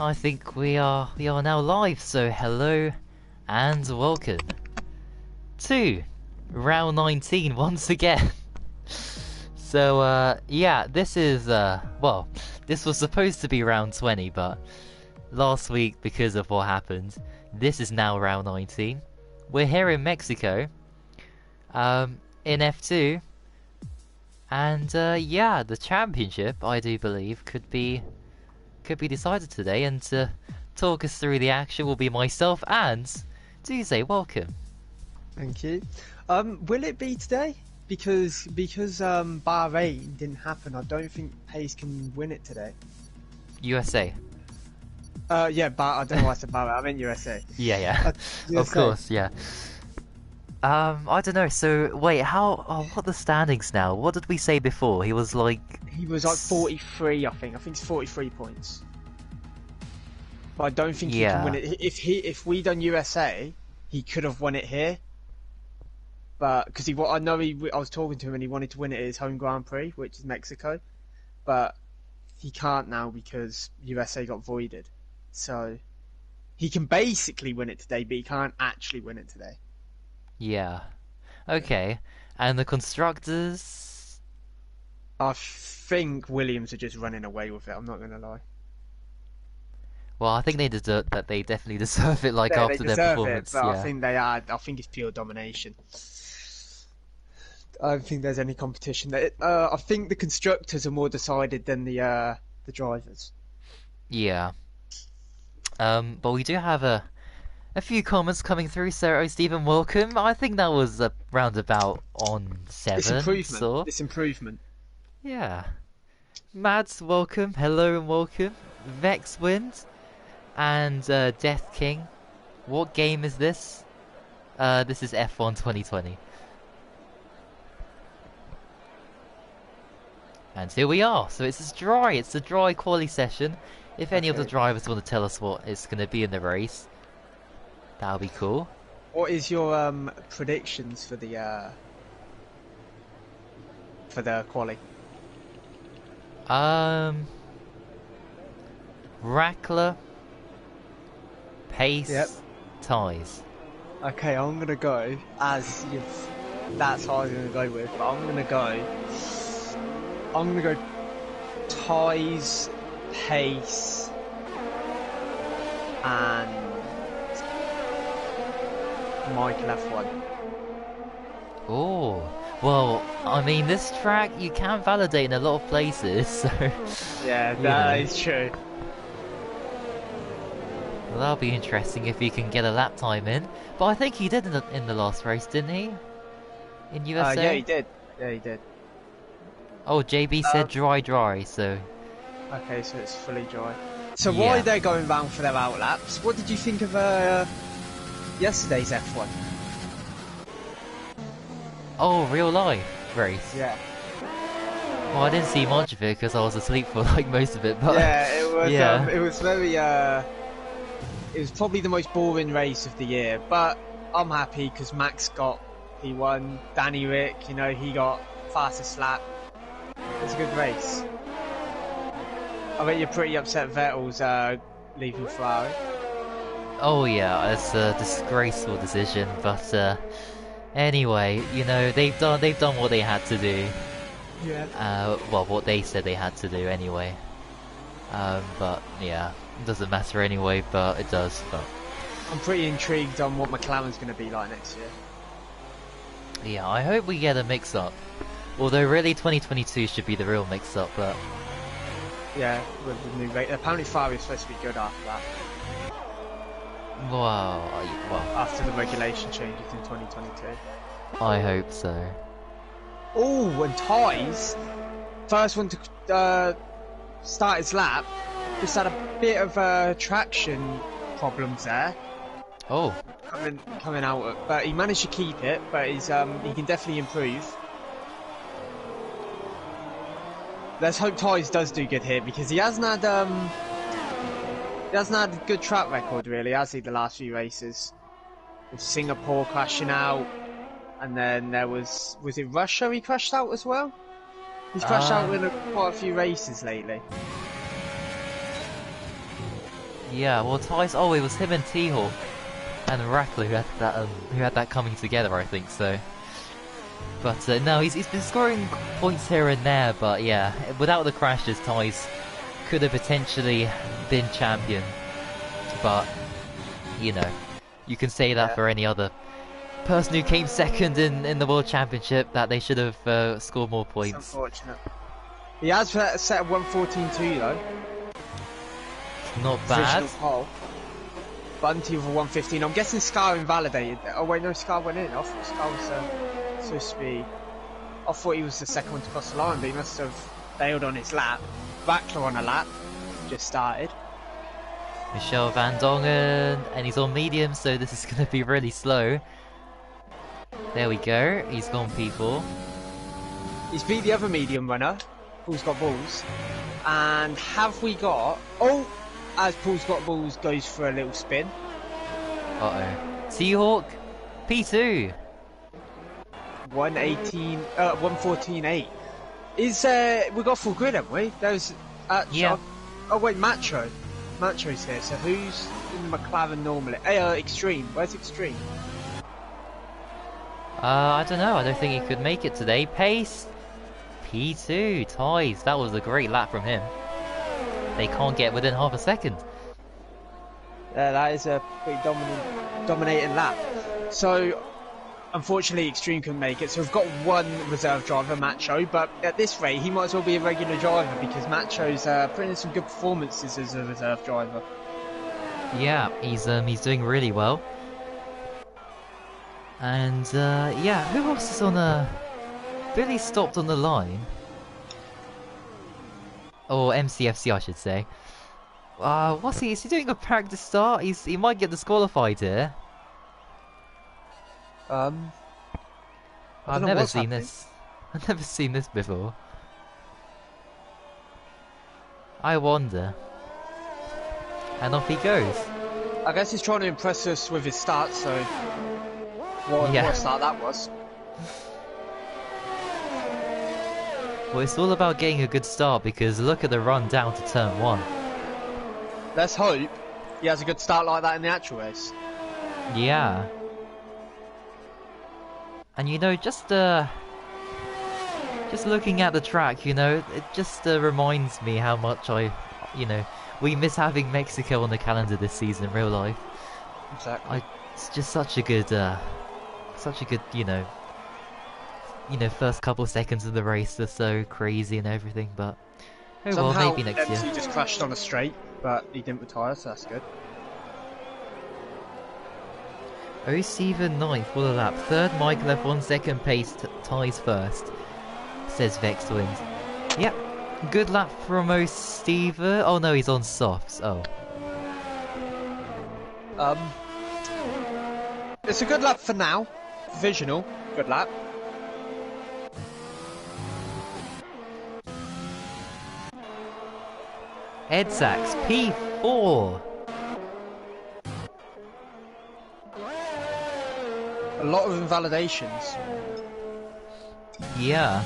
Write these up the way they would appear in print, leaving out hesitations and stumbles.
I think we are now live, so hello and welcome to round 19 once again. So yeah, this is well, this was supposed to be round 20, but last week because of what happened, this is now round 19. We're here in Mexico, in F2, and yeah, the championship, I do believe, could be decided today, and to talk us through the action will be myself and Duze. Welcome. Thank you. Will it be today? Because Bahrain didn't happen, I don't think Pace can win it today. USA. Yeah, but I don't know why I said Bahrain. I meant USA. Yeah. Of course, yeah. I don't know. So wait, what are the standings now? What did we say before? He was like 43, I think. I think it's 43 points. But I don't think he can win it. If we done USA, he could have won it here. But because I was talking to him and he wanted to win it at his home Grand Prix, which is Mexico. But he can't now because USA got voided. So he can basically win it today, but he can't actually win it today. Yeah. Okay. And the constructors? I think Williams are just running away with it. I'm not going to lie. Well, I think they definitely deserve it. Like Yeah, after their performance. But Yeah. I think they are. I think it's pure domination. I don't think there's any competition. I think the constructors are more decided than the drivers. Yeah. But we do have a few comments coming through. So, Stephen, welcome. I think that was a roundabout on 7. This improvement. Yeah. Mads, welcome. Hello and welcome. Vex Wind and Death King. What game is this? This is F1 2020. And here we are. So it's dry. It's a dry quali session. If any of the drivers want to tell us what it's going to be in the race, that'll be cool. What is your predictions for the quali? Rackler, Pace, ties. Okay, I'm gonna go as you've. That's how I'm gonna go with, but I'm gonna go ties, Pace, and Michael F1. Oh, well, I mean, this track you can validate in a lot of places, so... Yeah, that is true. Well, that'll be interesting if he can get a lap time in. But I think he did in the last race, didn't he? In USA? Yeah, he did. Yeah, he did. Oh, JB said dry, so... Okay, so it's fully dry. So why they're going round for their outlaps? What did you think of yesterday's F1? Oh, real life race? Yeah. Well, I didn't see much of it because I was asleep for like most of it, but... Yeah, it was, it was very, it was probably the most boring race of the year, but I'm happy because Max he won, Danny Rick, he got fastest lap. It was a good race. I bet you're pretty upset Vettel's leaving Ferrari. Oh yeah, it's a disgraceful decision, but anyway, they've done what they had to do. Yeah. Well, what they said they had to do anyway. But yeah, it doesn't matter anyway, but it does. But I'm pretty intrigued on what McLaren's going to be like next year. Yeah, I hope we get a mix-up. Although really 2022 should be the real mix-up, but... Yeah, with the new rate. Apparently Ferrari is supposed to be good after that. Well... After the regulation changes in 2022. I hope so. Oh, and ties. First one to start his lap. Just had a bit of traction problems there. Oh. Coming out, but he managed to keep it. But he can definitely improve. Let's hope Ties does do good here because he hasn't had a good track record really, has he? The last few races, with Singapore crashing out, and then there was it Russia he crashed out as well? He's crashed out in quite a few races lately. Yeah, well, Ty's. Oh, it was him and T-Hawk and Rackler who had that coming together, I think so. But no, he's been scoring points here and there. But yeah, without the crashes, Ty's could have potentially been champion. But you know, you can say that for any other person who came second in the World Championship, that they should have scored more points. It's unfortunate. He has set 114.2 though. Not bad. Bunty with a 115. I'm guessing Scar invalidated. Oh wait, no, Scar went in. I thought Scar was supposed to be. I thought he was the second one to cross the line, but he must have failed on his lap. Vackler on a lap. Just started. Michel Van Dongen, and he's on medium, so this is going to be really slow. There we go. He's gone P4. He's beat the other medium runner. Paul's got balls. And have we got... Oh! As Paul's got balls, goes for a little spin. Uh-oh. T-Hawk, P2. 114.8. We got full grid, haven't we? There's... yeah. Oh wait, Macho. Macho's here. So who's in McLaren normally? Extreme. Where's Extreme? I don't know. I don't think he could make it today. Pace, P2. Ties. That was a great lap from him. They can't get within half a second. That is a pretty dominating lap. So, unfortunately, Extreme couldn't make it. So we've got one reserve driver, Macho. But at this rate, he might as well be a regular driver because Macho's putting in some good performances as a reserve driver. Yeah, he's doing really well. And yeah, who else is on Billy stopped on the line. Or MCFC, I should say. What's he? Is he doing a practice start? He might get disqualified here. I've never seen this. I've never seen this before. I wonder. And off he goes. I guess he's trying to impress us with his start, so... What a start that was. Well, it's all about getting a good start because look at the run down to turn 1. Let's hope he has a good start like that in the actual race. Yeah. And you know, just looking at the track, you know, it just reminds me how much we miss having Mexico on the calendar this season in real life. Exactly. It's just such a good, first couple seconds of the race are so crazy and everything, but well, maybe next year. He just crashed on a straight, but he didn't retire, so that's good. O'Steven 9th for the lap. 3rd Michael F1, 2nd Pace, Ties 1st, says Vextwind. Yep, good lap from O'Steven. Oh no, he's on softs. Oh. It's a good lap for now. Provisional, good lap. Ed Sachs, P4. A lot of invalidations. Yeah.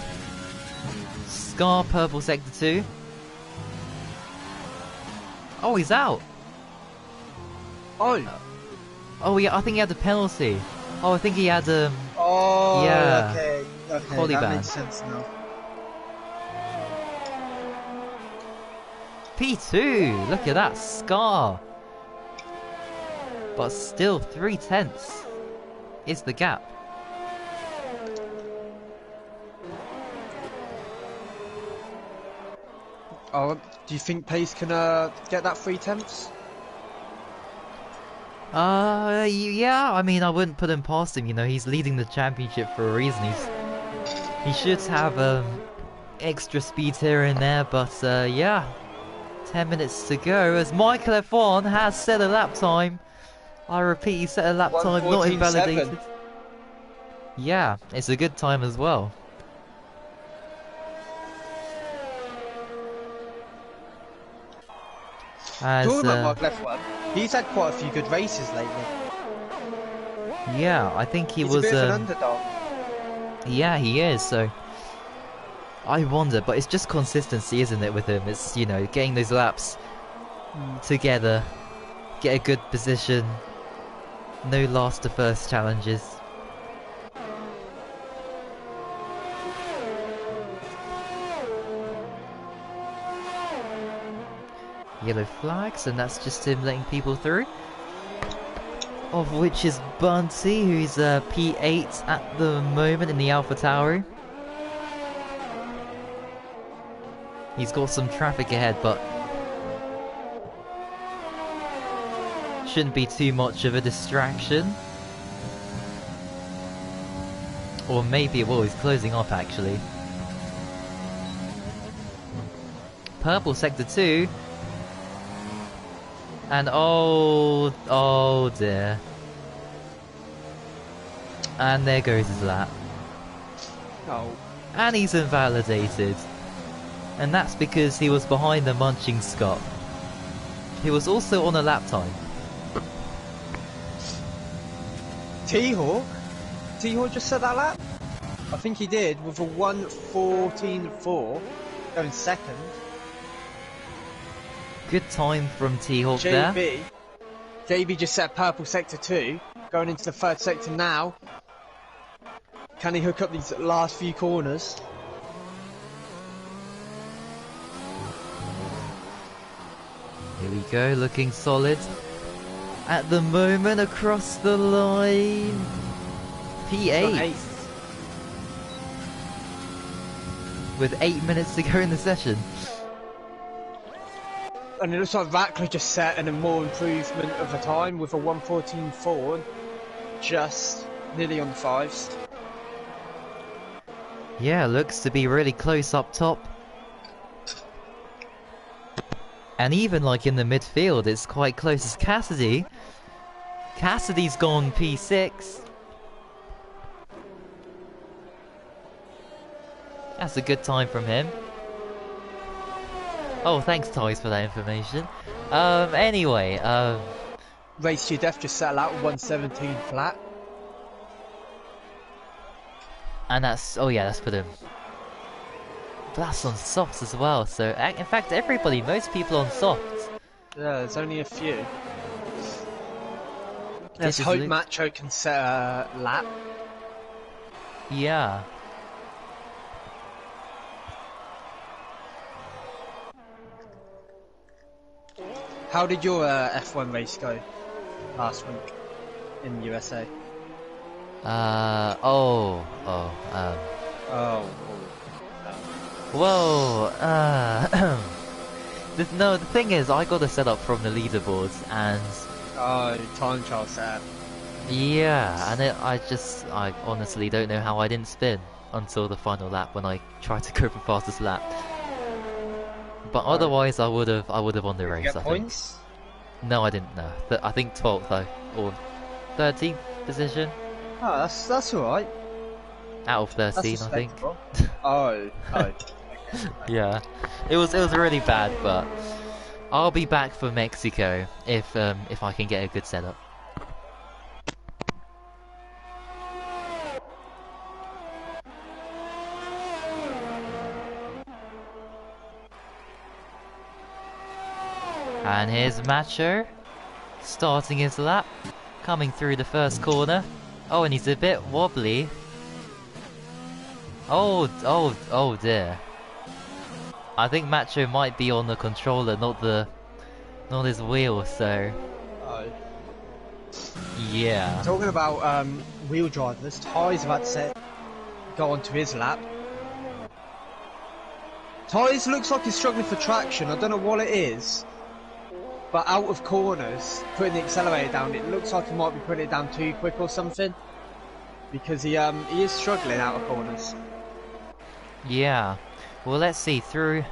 Scar, purple sector 2. Oh, he's out. Oh. Oh, yeah, I think he had a penalty. Oh, I think he had Oh, yeah. Okay, Quality that ban. makes sense now. P2, look at that, Scar. But still, 3/10 is the gap. Oh, do you think Pace can get that 3/10? Yeah, I mean, I wouldn't put him past him, you know, he's leading the championship for a reason. He should have extra speed here and there, but yeah. 10 minutes to go as Michael F1 has set a lap time. I repeat, he set a lap time, not invalidated. Yeah, it's a good time as well. Talking about Michael F1, he's had quite a few good races lately. Yeah, I think he's a bit of an underdog. Yeah, he is, so... I wonder, but it's just consistency, isn't it, with him? It's, you know, getting those laps together get a good position. No last to first challenges. Yellow flags, and that's just him letting people through. Of which is Bunty, who's P8 at the moment in the Alpha Tower. He's got some traffic ahead, but shouldn't be too much of a distraction. Or maybe it will, he's closing off actually. Purple sector 2. And oh dear. And there goes his lap. Oh. And he's invalidated. And that's because he was behind the munching Scott. He was also on a lap time. T-Hawk? T-Hawk just set that lap? I think he did, with a 1:14.4 going second. Good time from T-Hawk there. JB just set purple sector 2, going into the third sector now. Can he hook up these last few corners? Here we go, looking solid. At the moment, across the line. P8. With 8 minutes to go in the session. And it looks like Ratcliffe just set an more improvement of the time with a 1:14.4, just nearly on the fives. Yeah, looks to be really close up top. And even like in the midfield, it's quite close as Cassidy. Cassidy's gone P6. That's a good time from him. Oh, thanks Toys for that information. Anyway, Race to your Death just settled out 1:17 flat. And that's, oh yeah, that's for them. But that's on softs as well, so in fact everybody, most people on softs. Yeah, there's only a few. Let's hope Macho can set a lap. Yeah. How did your F1 race go last week in the USA? Well, no, the thing is, I got a setup from the leaderboards, and time trial setup. Yeah, and I honestly don't know how I didn't spin until the final lap when I tried to go for fastest lap. But otherwise, I would have won the race. Did you get points? No, I didn't. No, I think 12th though, or 13th position. Oh, that's all right. Out of 13, I think. Oh. Yeah, it was really bad, but I'll be back for Mexico if I can get a good setup. And here's Macho, starting his lap, coming through the first corner. Oh, and he's a bit wobbly. Oh dear. I think Macho might be on the controller, not his wheel, so... Yeah. Talking about wheel drivers, Ty's about to go onto his lap. Ty's looks like he's struggling for traction, I don't know what it is. But out of corners, putting the accelerator down, it looks like he might be putting it down too quick or something. Because he is struggling out of corners. Yeah. Well, let's see. Through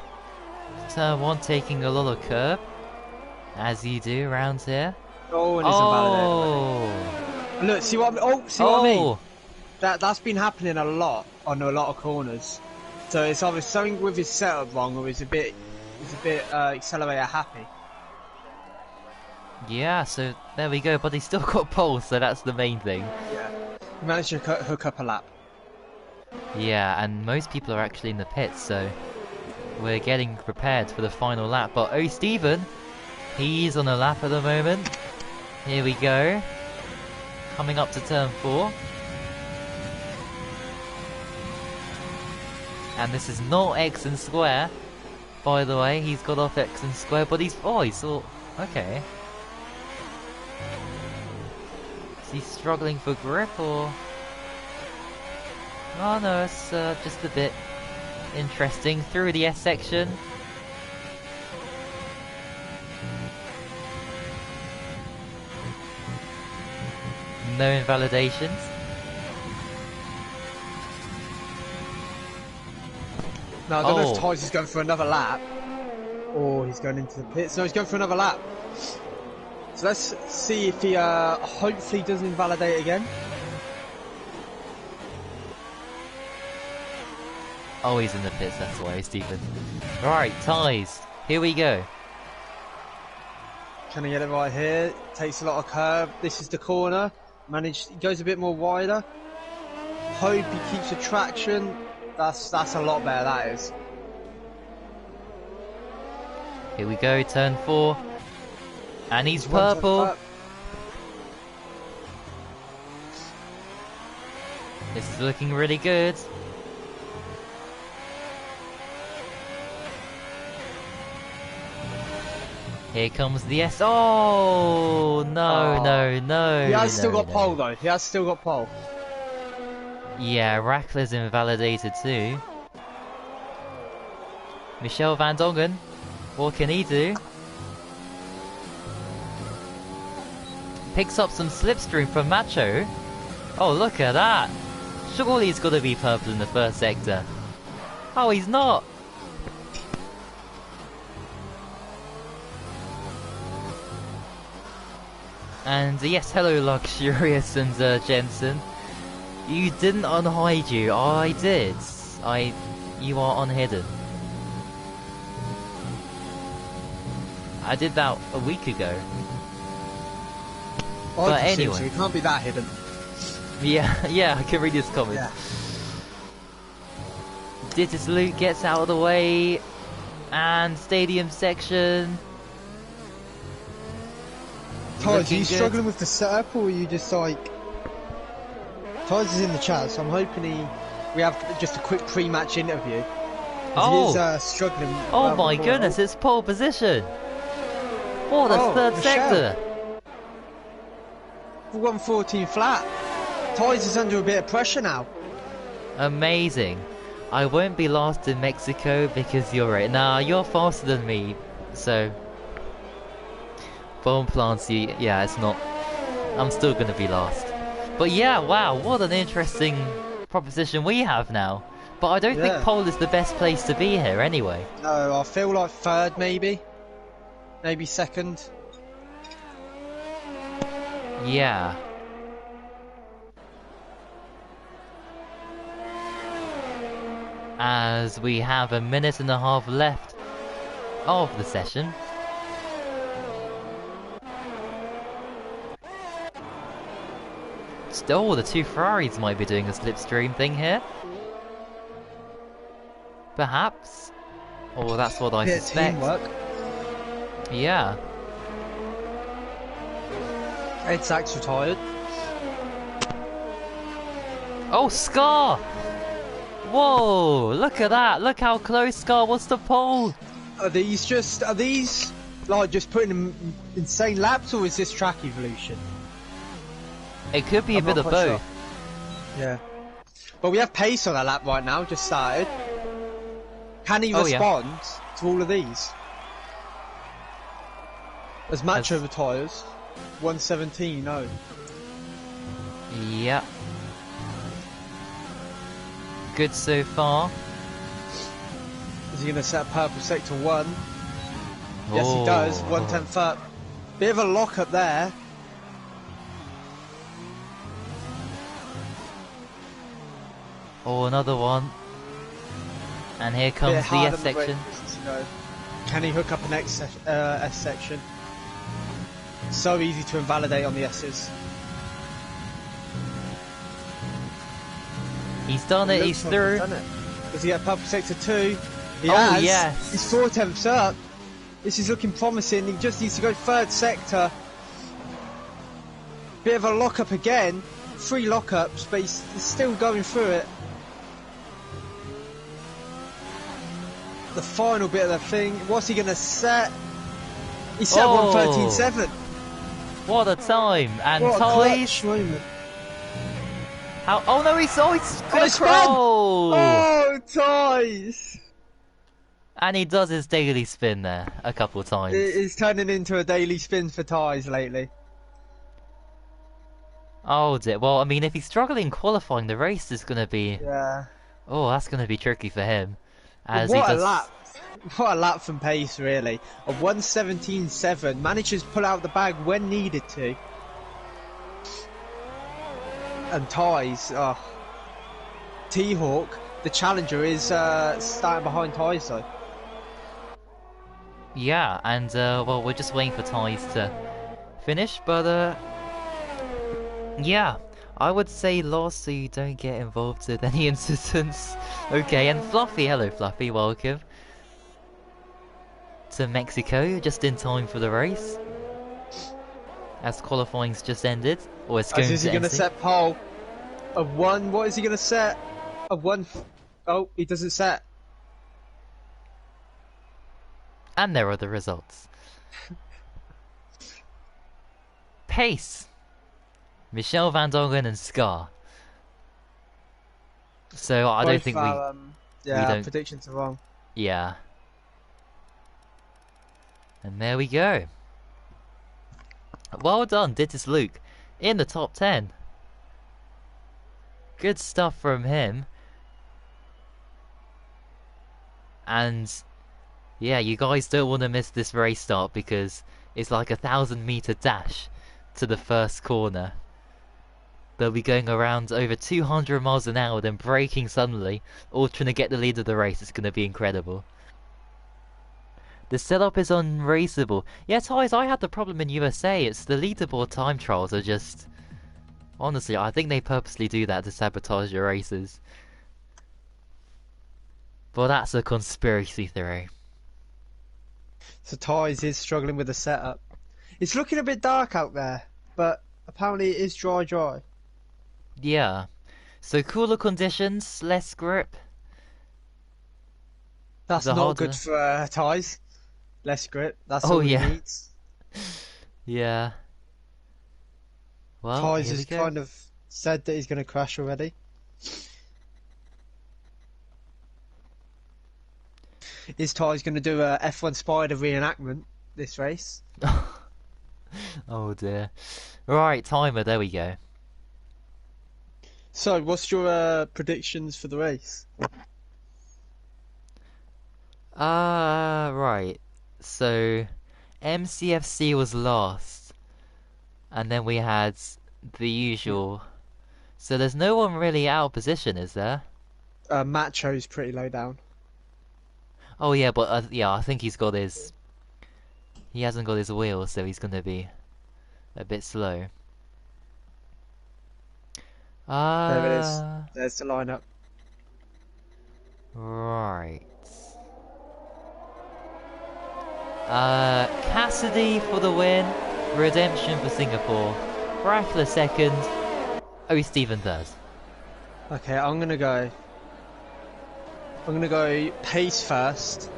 turn 1, taking a lot of curb, as you do around here. Oh, and it's invalidated. Look, see what I mean? That's been happening a lot on a lot of corners. So it's either something with his setup wrong, or he's a bit accelerator happy. Yeah, so there we go, but he's still got pole, so that's the main thing. Yeah, he managed to hook up a lap. Yeah, and most people are actually in the pits, so we're getting prepared for the final lap. But oh, Stephen, He's on a lap at the moment. Here we go. Coming up to turn 4. And this is not X and square. By the way, he's got off X and square, but he's... Oh, he's all... Okay. Is he struggling for grip, or... Oh no, it's just a bit interesting. Through the S section. No invalidations. No, I don't know if Ty's is going for another lap, or he's going into the pits. No, he's going for another lap. So let's see if he hopefully doesn't invalidate again. Oh, he's in the pits, that's why, Stephen. Right, ties. Here we go. Trying to get it right here. Takes a lot of curve. This is the corner. He goes a bit more wider. Hope he keeps the traction. That's a lot better, that is. Here we go, turn 4. And he's purple. This is looking really good. Here comes the S. Oh no! He has still got pole though. He has still got pole. Yeah, Rackler's invalidated too. Michel van Dongen, what can he do? Picks up some slipstream from Macho. Oh, look at that! Surely he's got to be purple in the first sector. Oh, he's not! And yes, hello Luxurious and Jensen. You didn't unhide you. I did. You are unhidden. I did that a week ago. But anyway, so it can't be that hidden. Yeah, I can read his comments. Yeah. Dittis Luke gets out of the way, and stadium section. Tyler, are you struggling with the setup, or are you just like... Tyler's is in the chat, so I'm hoping we have just a quick pre-match interview. Oh! He is struggling. Oh my goodness, it's pole position! Oh, that's third sector! 114 flat. Tyler's is under a bit of pressure now. Amazing. I won't be last in Mexico because you're right. Nah, you're faster than me, so... Bone plants, yeah, it's not... I'm still gonna be last. But yeah, wow, what an interesting proposition we have now. But I don't think pole is the best place to be here anyway. No, I feel like third maybe. Maybe second. Yeah. As we have a minute and a half left of the session. Still, the two Ferraris might be doing a slipstream thing here. Perhaps. Or that's what I suspect. Teamwork. Yeah. Ed Sachs retired. Oh, Scar! Whoa! Look at that! Look how close Scar was to pole! Are these like just putting in insane laps, or is this track evolution? It could be a bit of both. Sure. Yeah. But we have pace on our lap right now, just started. Can he respond to all of these? As Macho retires, 117, no. Yeah. Good so far. Is he going to set purple sector 1? Yes, he does. 1/10 up. Bit of a lock up there. Oh, another one. And here comes the S section. Can he hook up an S section? So easy to invalidate on the S's. He's done it, he's through. Does he get purple sector 2? He has. Yes. He's 4/10 up. This is looking promising. He just needs to go third sector. Bit of a lock-up again. 3 lock-ups, but he's still going through it. The final bit of the thing. What's he going to set? He set 1:13.7. What a time! And what ties. How? Oh no, he's gonna crawl! Oh, ties! And he does his daily spin there a couple of times. It's turning into a daily spin for ties lately. Oh dear. Well, I mean, if he's struggling qualifying, the race is gonna be. Yeah. Oh, that's gonna be tricky for him. As what he a does... lap! What a lap from Pace, really. A 1:17.7 manages to pull out the bag when needed to. And ties. Oh. T-Hawk, the challenger, is starting behind ties though. Yeah, and well, we're just waiting for ties to finish, but yeah, I would say lost so you don't get involved with any incidents. Okay, and Fluffy, hello Fluffy, welcome to Mexico, just in time for the race. As qualifying's just ended, or it's going to end. Is he going to set pole? A 1, what is he going to set? A 1, oh, he doesn't set. And there are the results. Pace! Michelle Van Dongen and Scar. So I don't think yeah, predictions are wrong. Yeah. And there we go. Well done, Dittis Luke. In the top 10. Good stuff from him. And yeah, you guys don't want to miss this race start because it's like a 1,000-meter dash to the first corner. They'll be going around over 200 miles an hour, then braking suddenly, all trying to get the lead of the race. It's going to be incredible. The setup is unraceable. Yeah, Ties, I had the problem in USA. It's the leaderboard time trials are just... Honestly, I think they purposely do that to sabotage your races. But that's a conspiracy theory. So Ties is struggling with the setup. It's looking a bit dark out there, but apparently it is dry. Yeah. So cooler conditions, less grip. That's not good for Ties. Less grip. That's all he needs. Yeah. Well, Ties has kind of said that he's going to crash already. Is Ties going to do a F1 Spider reenactment this race? Oh dear. Right, timer, there we go. So, what's your predictions for the race? Right. So, MCFC was last. And then we had the usual. So there's no one really out of position, is there? Macho's pretty low down. Oh yeah, but yeah, I think he's got his... He hasn't got his wheel, so he's gonna be a bit slow. There it is. There's the lineup. Right. Cassidy for the win. Redemption for Singapore. Brackler second. Oh, Stephen third. Okay, I'm gonna go Pace first.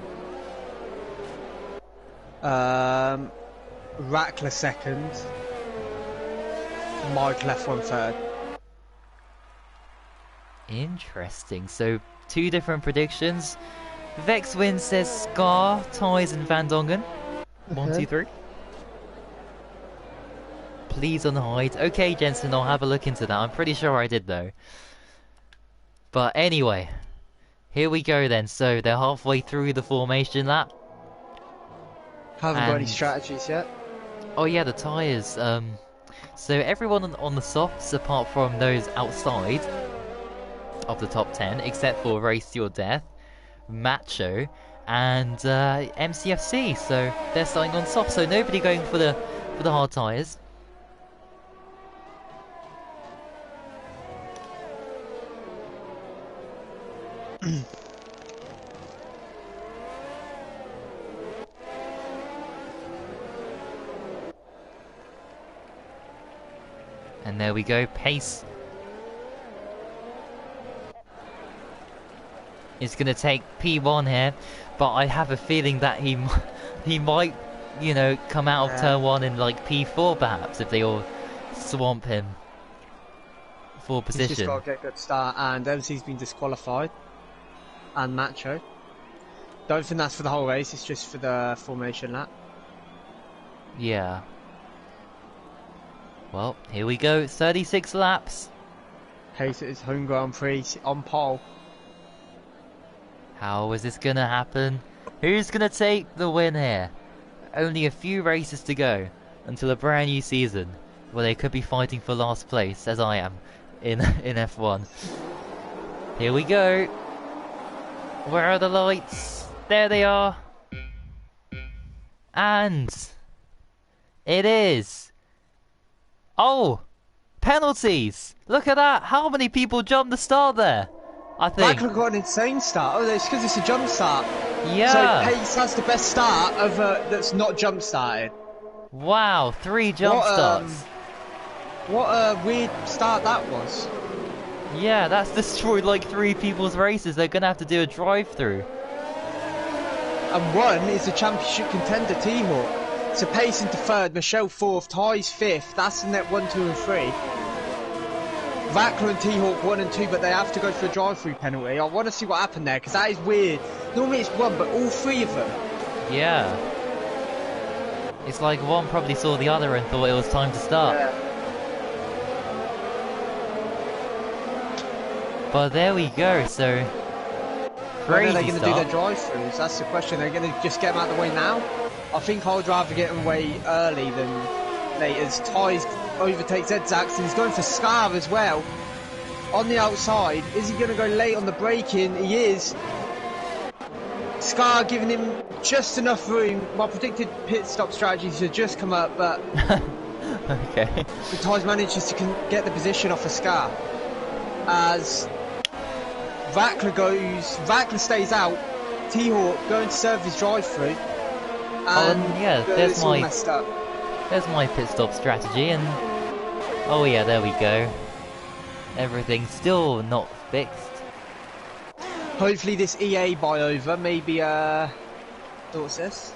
Rackler second. Michael F1 third. Interesting. So, two different predictions. Vex Win says Scar, Ties and Van Dongen. 1, 2, 3. Please unhide. Okay, Jensen, I'll have a look into that. I'm pretty sure I did, though. But anyway, here we go then. So, they're halfway through the formation lap. Haven't got any strategies yet. Oh yeah, the tyres. So everyone on the softs, apart from those outside of the top 10, except for Race to Your Death, Macho, and MCFC. So they're starting on soft. So nobody going for the hard tyres. And there we go, Pace is going to take P1 here, but I have a feeling that he might, you know, come out of turn 1 in like P4 perhaps, if they all swamp him for position. He's just got to get a good start, and MC's been disqualified, and Macho. Don't think that's for the whole race, it's just for the formation lap. Yeah. Well, here we go, 36 laps. Pace at his home Grand Prix on pole. How is this gonna happen? Who's gonna take the win here? Only a few races to go until a brand new season where they could be fighting for last place, as I am in F1. Here we go. Where are the lights? There they are. And it is. Oh, penalties! Look at that! How many people jumped the start there? I think. Michael got an insane start. Oh, it's because it's a jump start. Yeah. So Pace has the best start of that's not jump started. Wow, 3 jump starts. What a weird start that was. Yeah, that's destroyed like 3 people's races. They're gonna have to do a drive-through. And one is the championship contender, T-Hawk. So Pace into 3rd, Michelle 4th, Ty's 5th. That's the net 1, 2 and 3. Vackler and T-Hawk 1 and 2, but they have to go for a drive-through penalty. I want to see what happened there, because that is weird. Normally it's 1, but all 3 of them. Yeah. It's like one probably saw the other and thought it was time to start. Yeah. But there we go, so... When are they crazy going to do start. their drive-throughs? That's the question. They're going to just get them out of the way now? I think I'd rather get them away early than late, as Ty's overtakes Ed Zaxton. He's going for Scar as well. On the outside, is he going to go late on the braking? He is. Scar giving him just enough room. My predicted pit stop strategies have just come up, but Okay. the Ty's manages to get the position off of Scar. As Vackler stays out. T-Hawk going to serve his drive-through. And yeah, it's all messed up. there's my pit stop strategy, and oh yeah, there we go. Everything's still not fixed. Hopefully this EA buy over, maybe what's this?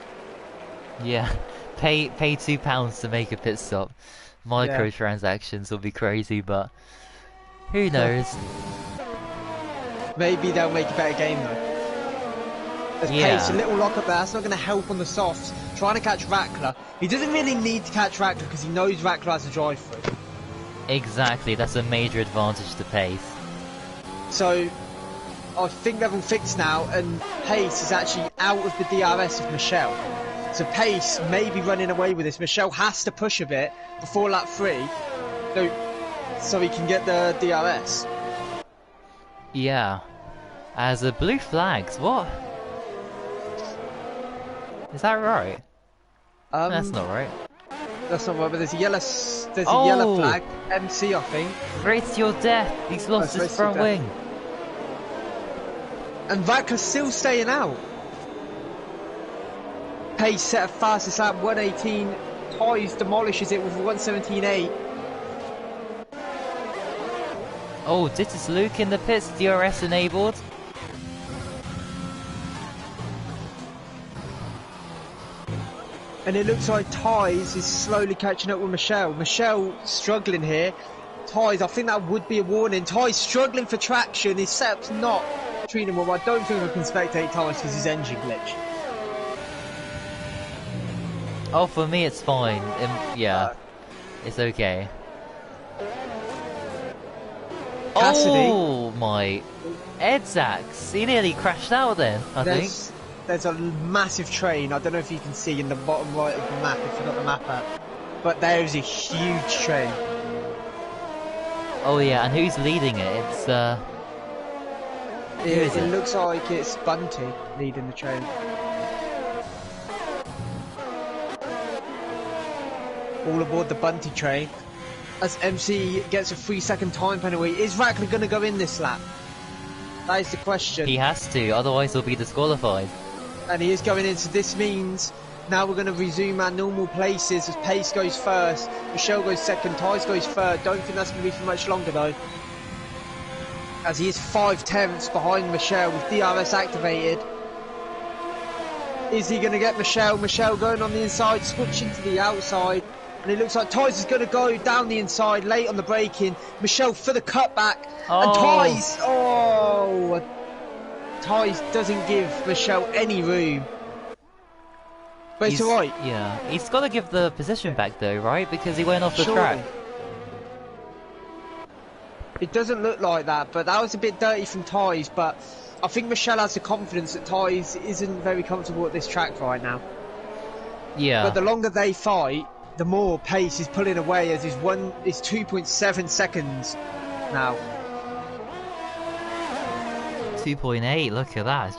Yeah, pay £2 to make a pit stop. Microtransactions will be crazy, but who knows? Maybe they'll make a better game though. There's Pace, a little lock up there, that's not going to help on the softs. Trying to catch Vackler. He doesn't really need to catch Vackler because he knows Vackler has a drive-through. Exactly, that's a major advantage to Pace. So, I think they're all fixed now, and Pace is actually out of the DRS of Michelle. So Pace may be running away with this. Michelle has to push a bit before lap 3, so he can get the DRS. Yeah. As a blue flags, what? Is that right? That's not right. That's not right, but there's a yellow flag. MC, I think. Race to your death. He's lost his front wing. And Vackler's still staying out. Pace set a fastest lap, 118. Toys demolishes it with 117.8. Oh, this is Luke in the pits, DRS enabled. And it looks like Ty's is slowly catching up with Michelle. Michelle struggling here. Ty's, I think that would be a warning. Ty's struggling for traction. His setup's not treating him well. I don't think we can spectate Ty's because his engine glitch. Oh, for me it's fine. Yeah, it's okay. Cassidy. Oh my, Edzax, he nearly crashed out then, I think. There's a massive train, I don't know if you can see in the bottom right of the map, if you've got the map up, but there is a huge train. Oh yeah, and who's leading it? It's It looks like it's Bunty leading the train. All aboard the Bunty train. As MC gets a 3-second time penalty, is Vackler going to go in this lap? That is the question. He has to, otherwise he'll be disqualified. And he is going in, so this means Now we're going to resume our normal places as Pace goes first, Michelle goes second, Tyes goes third. Don't think that's going to be for much longer though, as he is 5/10 behind Michelle with DRS activated. Is he going to get Michelle? Michelle going on the inside, switching to the outside. And it looks like Tyes is going to go down the inside, late on the braking. Michelle for the cutback. And Tyes doesn't give Michelle any room. But it's alright. Yeah, he's got to give the position back though, right? Because he went off the track. It doesn't look like that, but that was a bit dirty from Tyes. But I think Michelle has the confidence that Tyes isn't very comfortable at this track right now. Yeah. But the longer they fight, the more Pace is pulling away, as is 2.7 seconds now. 2.8, look at that,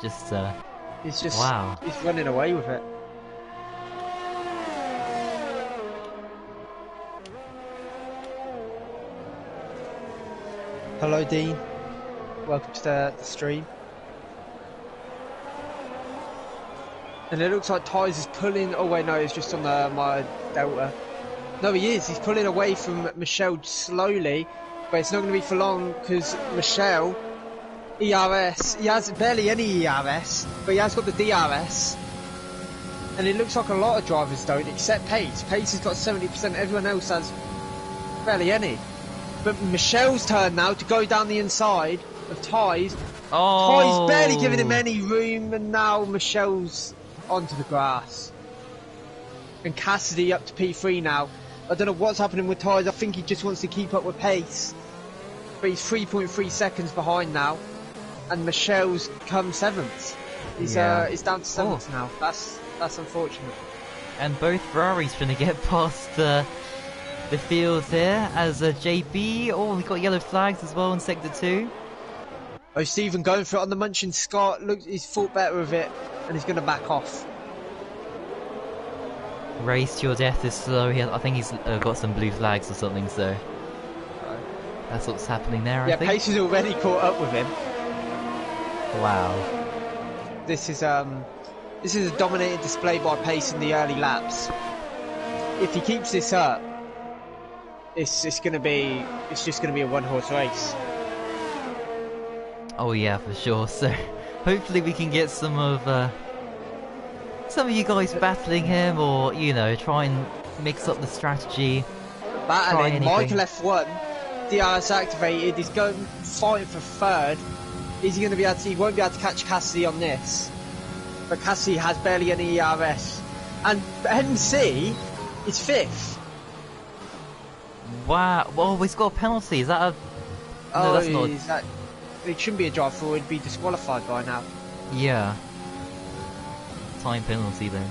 it's just wow. He's running away with it. Hello Dean, welcome to the stream. And it looks like Tyes is pulling, oh wait no, it's just on my Delta. No he is, he's pulling away from Michelle slowly, but it's not going to be for long because Michelle, ERS, he has barely any ERS, but he has got the DRS. And it looks like a lot of drivers don't, except Pace. Pace has got 70%, everyone else has barely any. But Michelle's turn now to go down the inside of Tyes. Tyes barely giving him any room, and now Michelle's onto the grass. And Cassidy up to P3 now. I don't know what's happening with Tyes, I think he just wants to keep up with Pace. But he's 3.3 seconds behind now. And Michelle's come 7th. He's down to 7th now. That's unfortunate. And both Ferraris trying to get past the field here as JB. Oh, we got yellow flags as well in sector 2. Oh, Stephen going for it on the Munchin Scott. Looks, he's thought better of it, and he's going to back off. Race to your death is slow. I think he's got some blue flags or something, so that's what's happening there. Yeah, I think. Pace has already caught up with him. Wow. This is a dominated display by Pace in the early laps. If he keeps this up, it's just going to be a one-horse race. Oh yeah, for sure. So hopefully we can get some of you guys battling him, or try and mix up the strategy. Battling Michael F1, DRS activated. He's going fighting for third. Is he going to be able to? He won't be able to catch Cassidy on this. But Cassidy has barely any ERS, and MC is 5th. Wow! Well, he's got a penalty. Is that a? No, that's not. It shouldn't be a drive through. He'd be disqualified by now. Yeah. Time penalty then.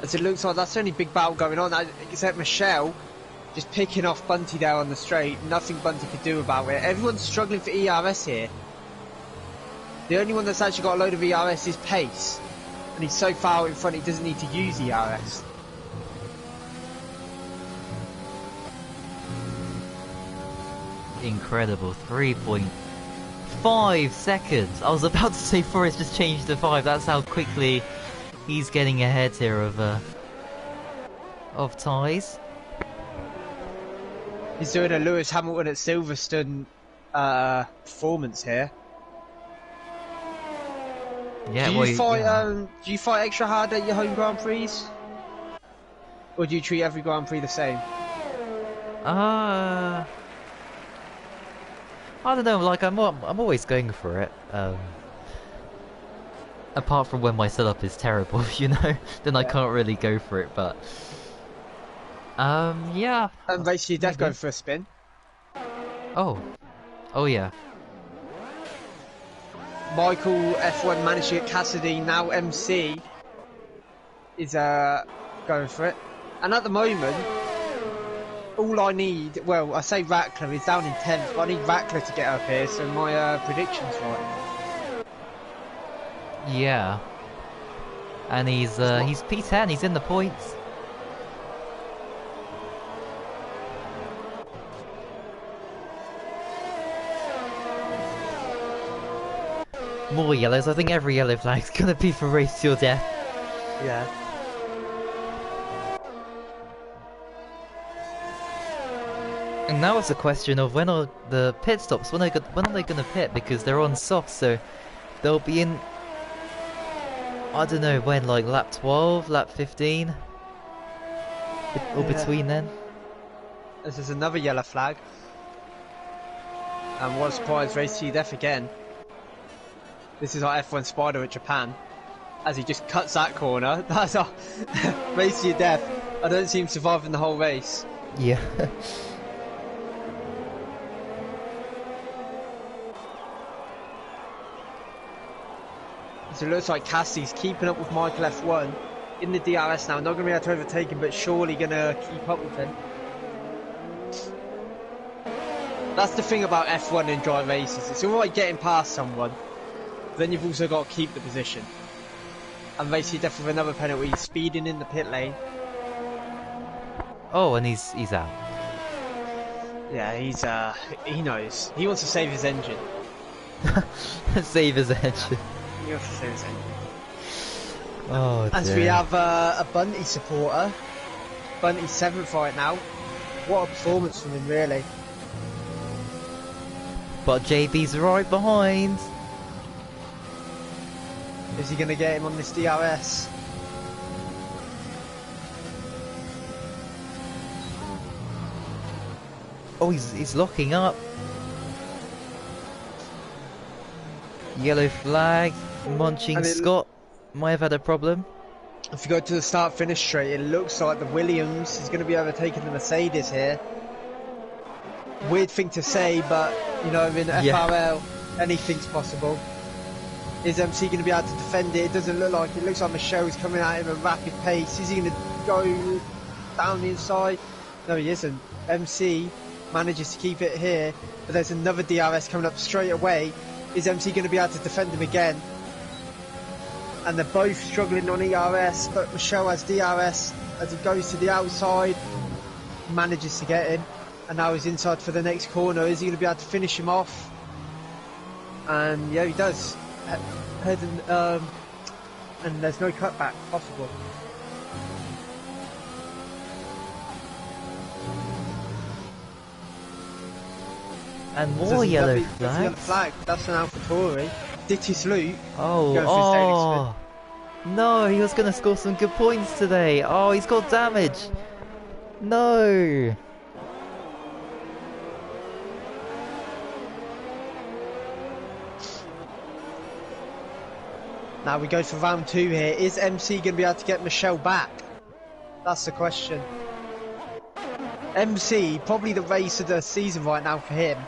As it looks like that's the only big battle going on. Except Michelle just picking off Bunty there on the straight. Nothing Bunty could do about it. Everyone's struggling for ERS here. The only one that's actually got a load of ERS is Pace. And he's so far out in front he doesn't need to use ERS. Incredible. 3.5 seconds. I was about to say 4, it's just changed to 5. That's how quickly he's getting ahead here of Tyes. He's doing a Lewis Hamilton at Silverstone performance here. Yeah, do you fight extra hard at your home Grand Prix? Or do you treat every Grand Prix the same? I don't know, like I'm always going for it. Apart from when my setup is terrible, then I can't really go for it, but yeah. And basically Death going for a spin. Oh yeah. Michael F1 managed to get Cassidy, now MC is going for it. And at the moment, all I need, well, I say Rackler is down in 10th, but I need Rackler to get up here, so my prediction's right. Yeah. And he's P10, he's in the points. more yellows. I think every yellow flag's gonna be for race to your death. Yeah. And now it's a question of when are the pit stops? When are they gonna pit? Because they're on soft, so they'll be in. I don't know when, like lap 12, lap 15, or between then. This is another yellow flag. And what a surprise, race to your death again. This is our F1 Spider at Japan. As he just cuts that corner. That's our race to your death. I don't see him surviving the whole race. Yeah. So it looks like Cassie's keeping up with Michael F1 in the DRS now. Not going to be able to overtake him, but surely going to keep up with him. That's the thing about F1 and dry races. It's alright getting past someone, but then you've also got to keep the position. And basically, definitely another penalty, speeding in the pit lane. Oh, and he's out. Yeah, he knows. He wants to save his engine. Save his engine. He wants to save his engine. Oh, As we have a Bunty supporter. Bunty's 7th right now. What a performance from him, really. But JB's right behind. Is he going to get him on this DRS? Oh, he's locking up. Yellow flag. Munching Scott might have had a problem. If you go to the start-finish straight, it looks like the Williams is going to be overtaking the Mercedes here. Weird thing to say, but you know, in FRL, anything's possible. Is MC going to be able to defend it? It doesn't look like it. Looks like Michel's coming at him at a rapid pace. Is he going to go down the inside? No, he isn't. MC manages to keep it here, but there's another DRS coming up straight away. Is MC going to be able to defend him again? And they're both struggling on ERS, but Michel has DRS as he goes to the outside, manages to get in, and now he's inside for the next corner. Is he going to be able to finish him off? And yeah, he does. And there's no cutback possible. And more yellow flags. Yellow flag. That's an AlphaTauri. Dittis Luke. Oh, no, he was going to score some good points today. Oh, he's got damage. No. Now we go for round 2 here. Is MC going to be able to get Michel back? That's the question. MC, probably the race of the season right now for him,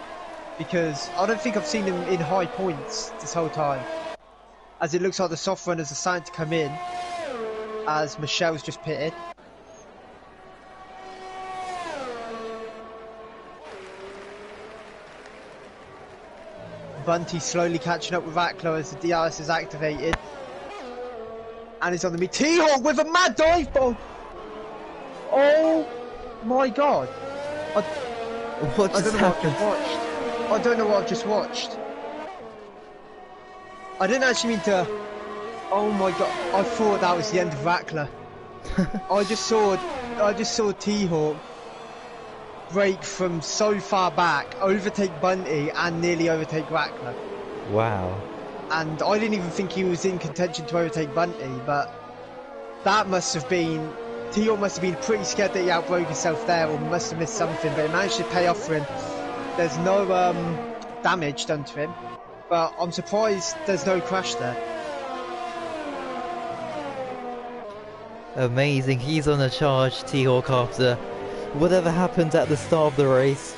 because I don't think I've seen him in high points this whole time. As it looks like the soft runners are starting to come in, as Michel's just pitted. Bunty slowly catching up with Ackler as the DRS is activated. And he's on the T-Hawk with a mad dive bomb! Oh my god! What just happened? I don't know what I've just watched. I didn't actually mean to... Oh my god, I thought that was the end of Ackler. I just saw T-Hawk break from so far back, overtake Bunty and nearly overtake Rackler. Wow. And I didn't even think he was in contention to overtake Bunty, but that must have been... T-Hawk must have been pretty scared that he outbroke himself there, or must have missed something, but it managed to pay off for him. There's no damage done to him, but I'm surprised there's no crash there. Amazing, he's on a charge, T-Hawk, after whatever happened at the start of the race.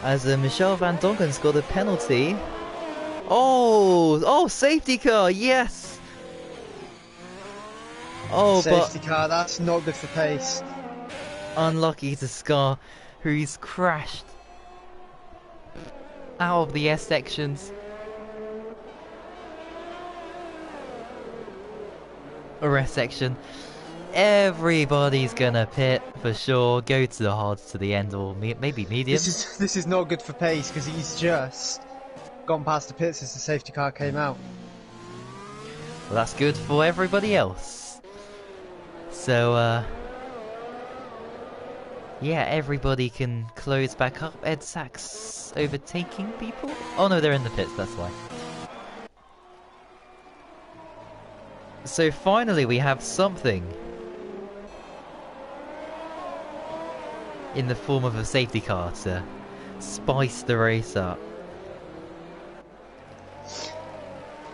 As Michel Van Dongen's got a penalty. Oh, safety car, yes! Oh, safety car, that's not good for pace. Unlucky to Scar, who's crashed out of the S sections. Or S section. everybody's gonna pit for sure. Go to the hards to the end, or maybe mediums. This is not good for Pace because he's just gone past the pits as the safety car came out. Well, that's good for everybody else. So, yeah, everybody can close back up. Ed Sachs overtaking people? Oh no, they're in the pits, that's why. So finally we have something in the form of a safety car to spice the race up.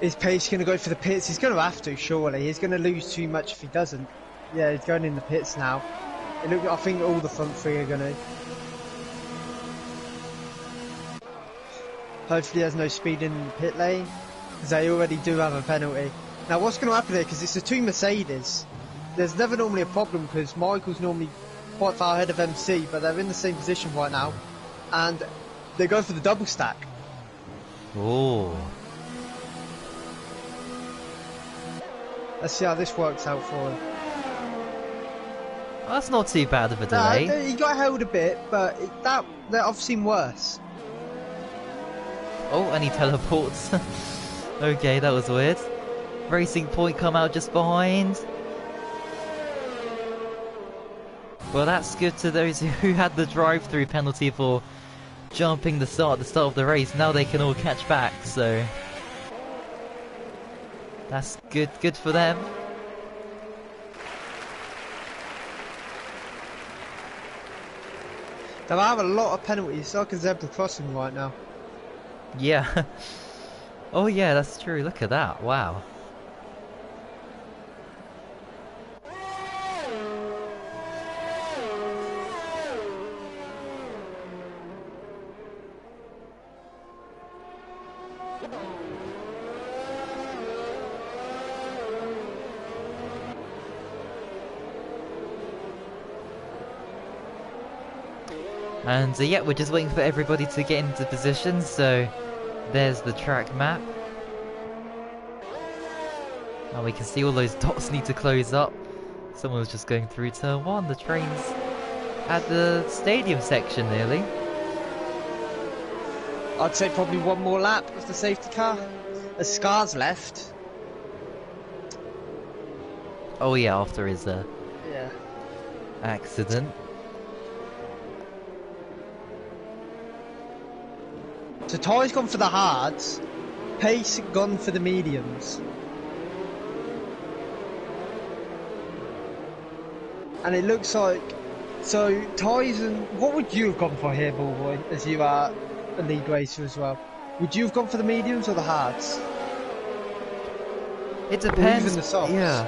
Is Pace going to go for the pits? He's going to have to, surely. He's going to lose too much if he doesn't. Yeah, he's going in the pits now. I think all the front three are going to. Hopefully there's no speed in the pit lane, because they already do have a penalty. Now what's going to happen there, because it's the two Mercedes, there's never normally a problem, because Michael's normally quite far ahead of MC, but they're in the same position right now, and they go for the double stack. Oh. Let's see how this works out for him. Well, that's not too bad of a delay. He got held a bit, but that I've seen worse. Oh, and he teleports. Okay, that was weird. Racing Point come out just behind. Well, that's good to those who had the drive-through penalty for jumping the start at the start of the race. Now they can all catch back, so that's good for them. They have a lot of penalties. It's like a zebra crossing right now. Yeah. Oh yeah, that's true. Look at that. Wow. And yeah, we're just waiting for everybody to get into position, so there's the track map. And we can see all those dots need to close up. Someone was just going through turn 1, the train's at the stadium section nearly. I'd say probably one more lap of the safety car. There's Scars left. Oh yeah, after his Yeah. accident. So Ty's gone for the hards, Pace gone for the mediums. And it looks like, so Ty's and, what would you have gone for here, Ballboy, as you are a league racer as well? Would you have gone for the mediums or the hards? It depends. Or even the softs? Yeah.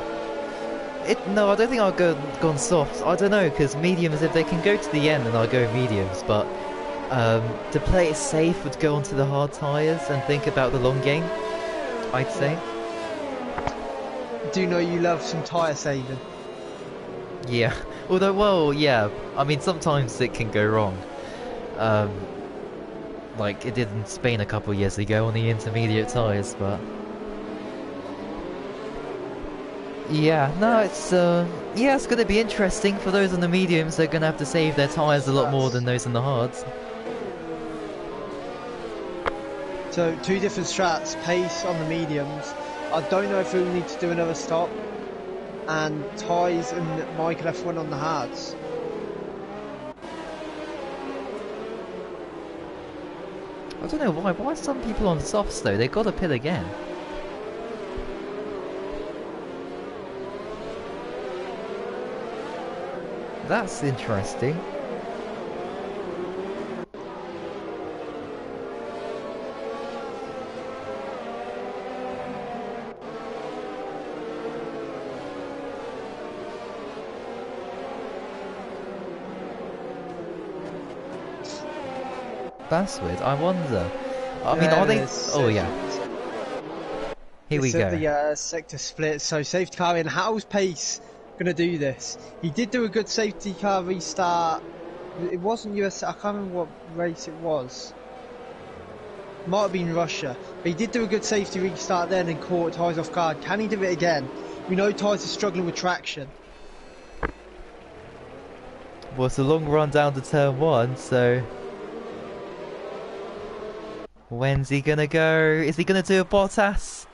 No, I don't think I'll gone soft. I don't know, because mediums, if they can go to the end, then I'll go mediums, but to play it safe would go onto the hard tyres and think about the long game, I'd say. Do you know you love some tyre saving? Yeah. Although, well, yeah. I mean, sometimes it can go wrong. Like it did in Spain a couple years ago on the intermediate tyres, but yeah, no, it's yeah, it's gonna be interesting for those on the mediums. They're gonna have to save their tyres a lot more than those on the hards. So two different strats, Pace on the mediums. I don't know if we'll need to do another stop. And Ty's and Michael F1 on the hards. I don't know why. Why are some people on softs though? They gotta pit again. That's interesting. That's weird. I wonder. I mean, are they? Oh yeah. Here we go. The sector split. So safety car in. How's Pace gonna do this? He did do a good safety car restart. It wasn't US. I can't remember what race it was. Might have been Russia. But he did do a good safety restart then and caught Ty's off guard. Can he do it again? We know Ty's is struggling with traction. Well, it's a long run down to turn 1, so... When's he gonna go? Is he gonna do a Bottas?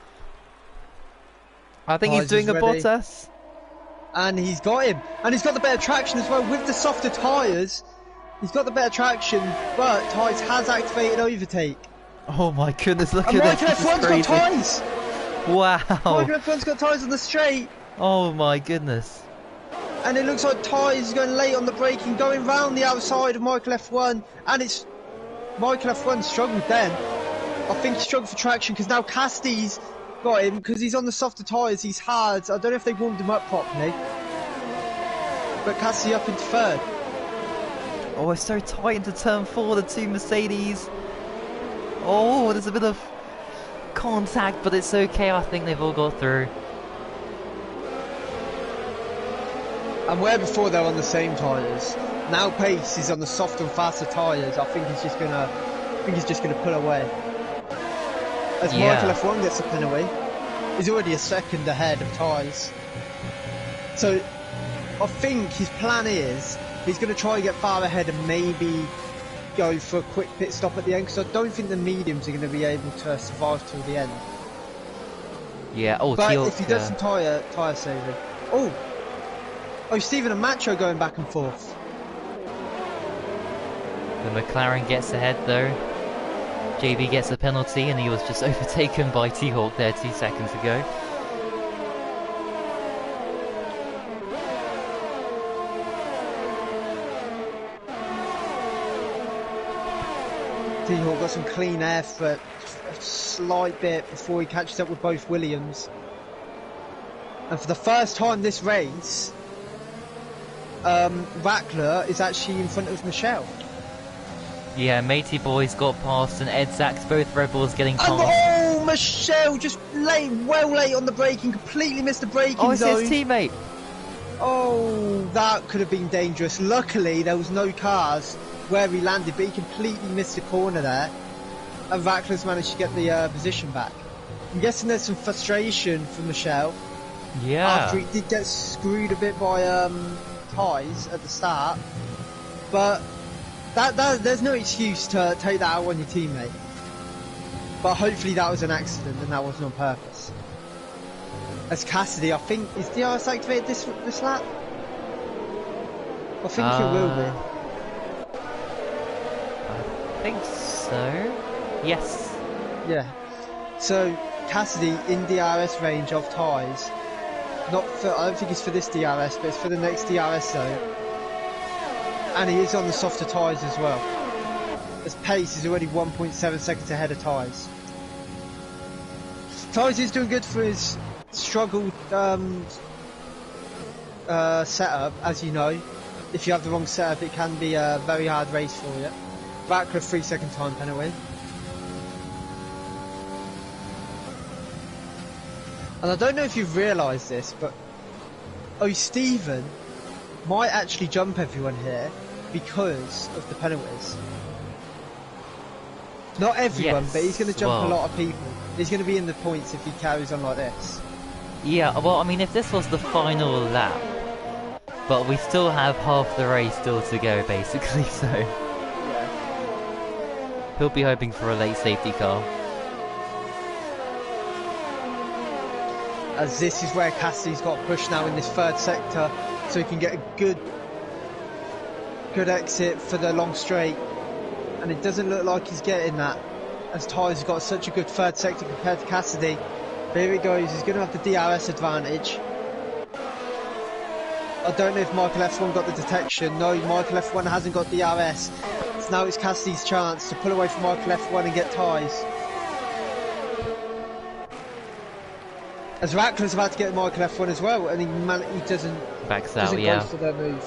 I think he's doing a Bottas. And he's got him. And he's got the better traction as well. With the softer tyres, he's got the better traction, but Tyres has activated overtake. Oh my goodness, look and at this. Michael F1's got tyres! Wow. Michael F1's got tyres on the straight. Oh my goodness. And it looks like Tyres is going late on the braking, going round the outside of Michael F1. And it's... Michael F1 struggled then. I think he struggled for traction because now Cassidy's got him because he's on the softer tyres. He's hard. I don't know if they warmed him up properly. But Cassidy up into third. Oh, it's so tight into turn 4, the two Mercedes. Oh, there's a bit of contact, but it's okay. I think they've all got through. And where before they were on the same tyres, now Pace is on the softer and faster tyres. I think he's just gonna pull away. As Michael F1 gets a penalty, he's already a second ahead of Tyres. So I think his plan is he's going to try and get far ahead and maybe go for a quick pit stop at the end, because I don't think the mediums are going to be able to survive till the end. Yeah. Oh, but if he does some tyre saving. Oh, Stephen and Macho going back and forth. The McLaren gets ahead though. JB gets a penalty and he was just overtaken by T-Hawk there 2 seconds ago. T-Hawk got some clean air for a slight bit before he catches up with both Williams. And for the first time this race, Rackler is actually in front of Michelle. Yeah, Matey Boys got past and Ed Sachs, both Red Bulls getting past. Oh, Michelle just well late on the braking, completely missed the braking zone. Oh, it's his teammate. Oh, that could have been dangerous. Luckily, there was no cars where he landed, but he completely missed the corner there. And Rackler's managed to get the position back. I'm guessing there's some frustration from Michelle. Yeah. After he did get screwed a bit by Tyres at the start. But... there's no excuse to take that out on your teammate. But hopefully that was an accident and that wasn't on purpose. As Cassidy, I think, is DRS activated this lap? I think it will be. I think so. Yes. Yeah. So Cassidy in DRS range of Tyres. Not for, I don't think it's for this DRS, but it's for the next DRS zone. And he is on the softer tyres as well. As Pace is already 1.7 seconds ahead of Tyres. Tyres is doing good for his struggled setup, as you know. If you have the wrong setup, it can be a very hard race for you. Rackler 3-second time penalty. And I don't know if you've realised this, but Stephen might actually jump everyone here because of the penalties. Not everyone, but he's going to jump a lot of people. He's going to be in the points if he carries on like this. Yeah, well, I mean, if this was the final lap, but we still have half the race still to go, basically, so... Yeah. He'll be hoping for a late safety car. As this is where Cassidy's got pushed now in this third sector, so he can get a good exit for the long straight. And it doesn't look like he's getting that, as Tyres has got such a good third sector compared to Cassidy. But here he goes, he's going to have the DRS advantage. I don't know if Michael F1 got the detection. No, Michael F1 hasn't got DRS. So now it's Cassidy's chance to pull away from Michael F1 and get Tyres. As Rackler's about to get Michael F1 as well, and he doesn't go for their move.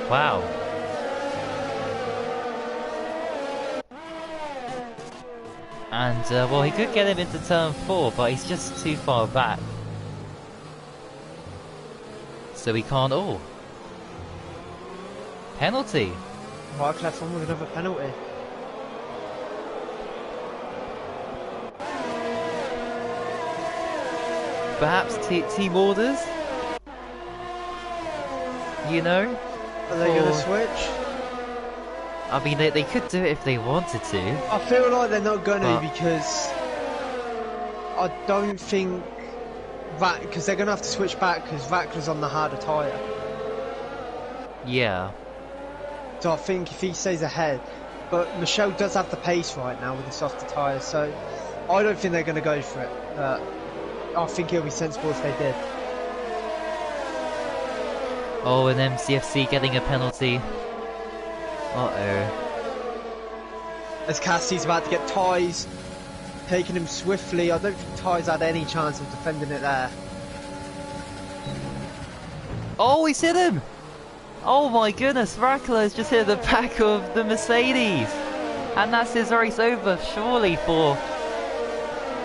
Wow. And, well, he could get him into turn 4, but he's just too far back. So he can't... Oh! Penalty! Michael F1 with another penalty. Perhaps team orders? you know? Are they going to switch? I mean, they could do it if they wanted to. I feel like they're not going to because I don't think because they're going to have to switch back because Vackler's on the harder tyre. Yeah. So I think if he stays ahead, but Michelle does have the pace right now with the softer tyres, so I don't think they're going to go for it. I think it'll be sensible if they did. Oh, and MCFC getting a penalty. Uh-oh. As Cassidy's about to get ties, taking him swiftly. I don't think Ty's had any chance of defending it there. Oh, he's hit him! Oh my goodness, Rackler's just hit the back of the Mercedes! And that's his race over, surely, for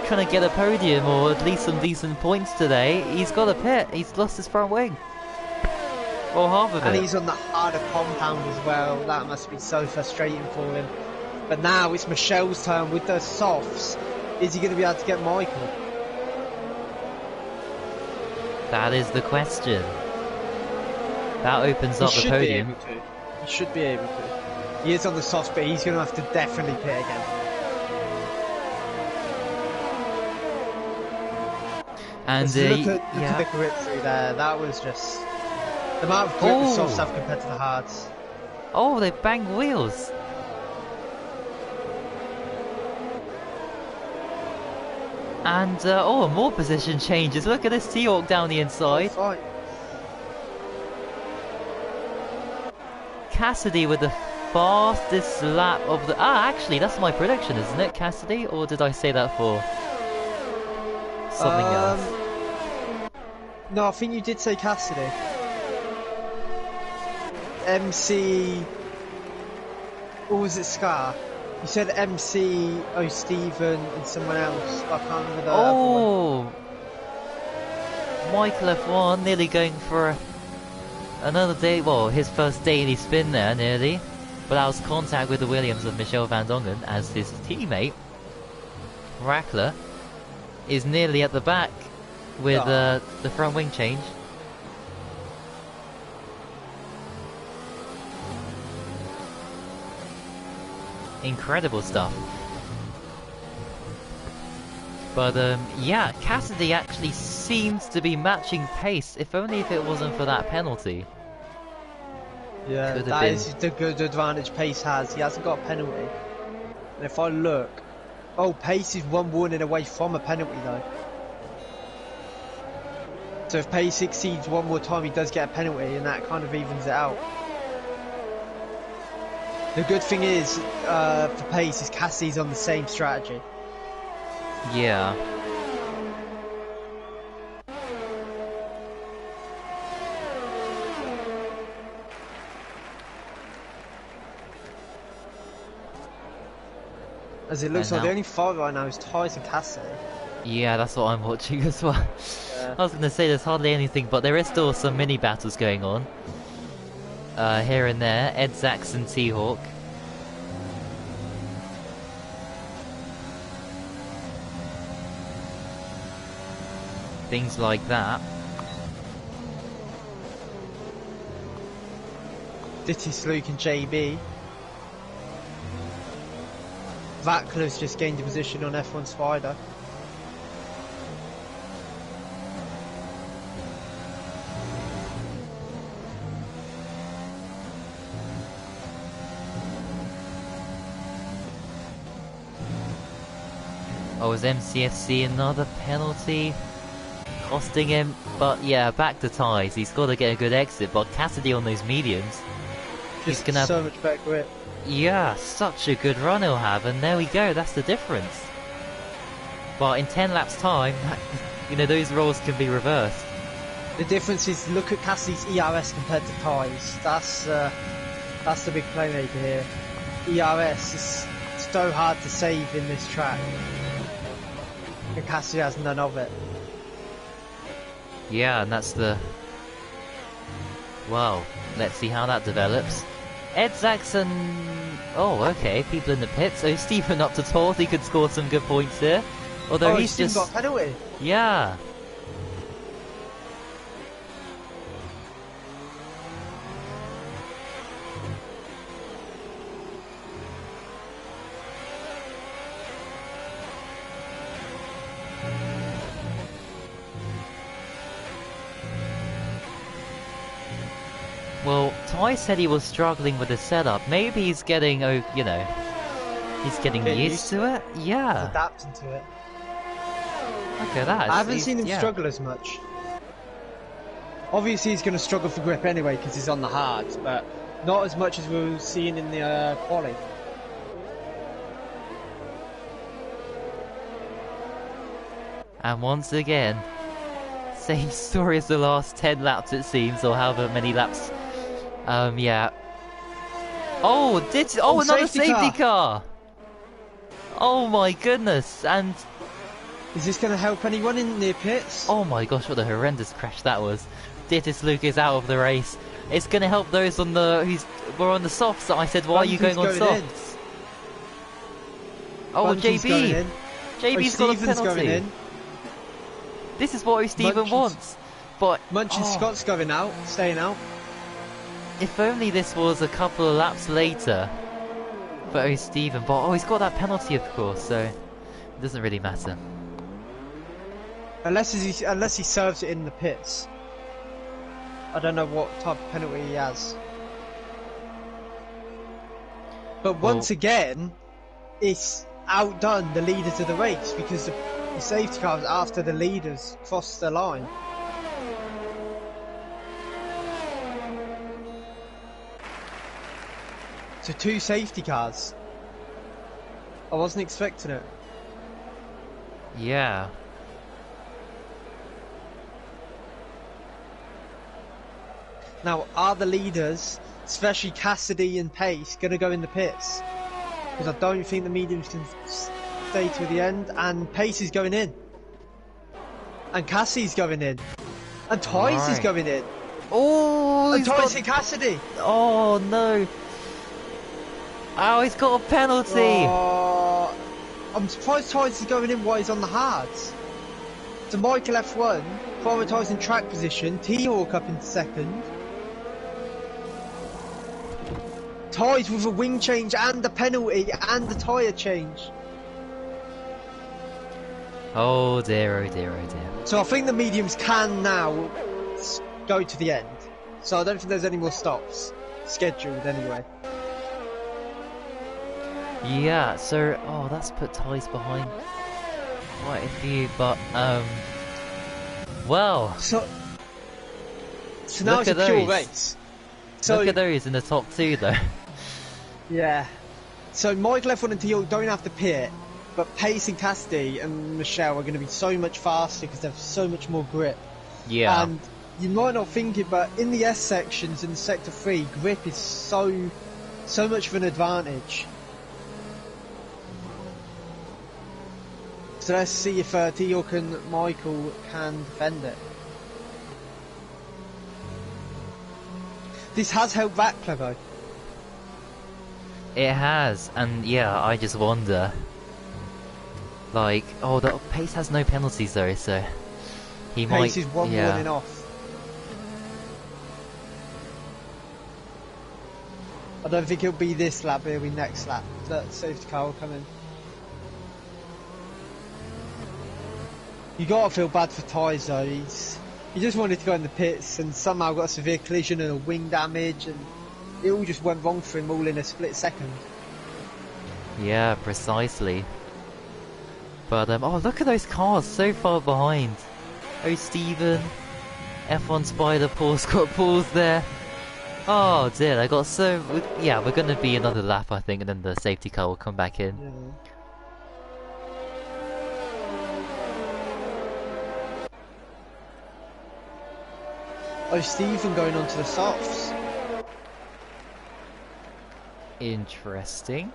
trying to get a podium or at least some decent points today. He's got a pit, he's lost his front wing. Or half of it. And he's on the harder compound as well. That must be so frustrating for him. But now it's Michelle's turn with the softs. Is he going to be able to get Michael? That is the question. That opens up the podium. He should be able to. He is on the softs, but he's going to have to definitely pit again. And look at the grip through there. That was just the amount of grip the softs have compared to the hards. Oh, they bang wheels. And more position changes. Look at this T-Hawk down the inside. Right. Cassidy with the fastest lap of the... actually, that's my prediction, isn't it, Cassidy? Or did I say that for something else? No, I think you did say Cassidy. MC... Or was it Scar? You said MC, O'Steven, and someone else. I can't remember the other one. Michael F1 nearly going for another day, well, his first daily spin there, nearly. But that was contact with the Williams of Michel van Dongen as his teammate, Rackler, is nearly at the back with the front wing change. Incredible stuff. But yeah, Cassidy actually seems to be matching pace, if only if it wasn't for that penalty. Yeah, that is the good advantage Pace has. He hasn't got a penalty. And if I look... Oh, Pace is 1 warning away from a penalty though. So if Pace exceeds one more time, he does get a penalty, and that kind of evens it out. The good thing is, for Pace, is Cassidy's on the same strategy. Yeah. As it looks like the only fight right now is Ty's and Cassidy. Yeah, that's what I'm watching as well. Yeah. I was going to say there's hardly anything, but there is still some mini battles going on. Here and there. Ed Zaxon, T-Hawk. Things like that. Ditty Slook and JB. Vackler's just gained a position on F1 Spider. Oh, is MCFC another penalty? Costing him, but yeah, back to ties. He's got to get a good exit, but Cassidy on those mediums. He's gonna have so much better grip. Yeah, such a good run he'll have, and there we go, that's the difference. But in 10 laps time, you know, those roles can be reversed. The difference is, look at Cassidy's ERS compared to Ty's. That's the big playmaker here. ERS is so hard to save in this track. And Cassidy has none of it. Yeah, and that's the... Well, let's see how that develops. Ed Zaxon... Oh, okay, people in the pits. So Stephen up to 12th, he could score some good points here. Although he's just... got a penalty. Yeah. Ty said he was struggling with the setup. Maybe he's getting, oh, you know, he's getting used to it. Yeah. He's adapting to it. Look at that. I haven't seen him struggle as much. Obviously, he's going to struggle for grip anyway because he's on the hards, but not as much as we were seeing in the quali. And once again, same story as the last 10 laps it seems, or however many laps. Yeah. Oh, another safety car! Oh my goodness, and... Is this going to help anyone in near pits? Oh my gosh, what a horrendous crash that was. Dittis Luke is out of the race. It's going to help those on the were on the softs. I said, why are you going on softs? Oh, JB! JB's got a penalty. This is what O'Stephen wants. But Munchin Scott's going out, staying out. If only this was a couple of laps later for O'Stephen. But he's got that penalty, of course, so it doesn't really matter. Unless he serves it in the pits. I don't know what type of penalty he has. But once again, it's outdone the leaders of the race because the safety cars after the leaders crossed the line. So 2 safety cars. I wasn't expecting it. Yeah. Now, are the leaders, especially Cassidy and Pace, going to go in the pits? Because I don't think the mediums can stay to the end, and Pace is going in. And Cassidy's going in. And Tice is going in. Oh, and Tice and Cassidy. Oh, no. Oh, he's got a penalty. I'm surprised Tice is going in while he's on the hards. So Michael F1, prioritising track position, T-Hawk up in second. Ties with a wing change and a penalty and a tyre change. Oh dear, oh dear, oh dear. So I think the mediums can now go to the end. So I don't think there's any more stops scheduled anyway. Yeah, so that's put Ties behind quite a few, but well. So now it's a pure race. So look at those in the top 2 though. Yeah. So Michael F1 and T-Hawk don't have to pit, but Pace and Cassidy and Michelle are going to be so much faster because they have so much more grip. Yeah. And you might not think it, but in the S sections in Sector 3, grip is so much of an advantage. So let's see if T-Hawk and Michael can defend it. This has helped Vackler though. It has, and yeah, I just wonder. Like, the Pace has no penalties though, so he might. Pace is one warning off. I don't think it'll be this lap, it'll be next lap. That safety car will come in. You gotta feel bad for Ties though. He just wanted to go in the pits and somehow got a severe collision and a wing damage, and it all just went wrong for him all in a split second. Yeah, precisely. But look at those cars so far behind. Oh, Stephen, F1 Spider, Paul Scott Paul's there. Oh dear, they got so. Yeah, we're gonna be another lap, I think, and then the safety car will come back in. Yeah. Oh, Stephen going on to the softs. Interesting.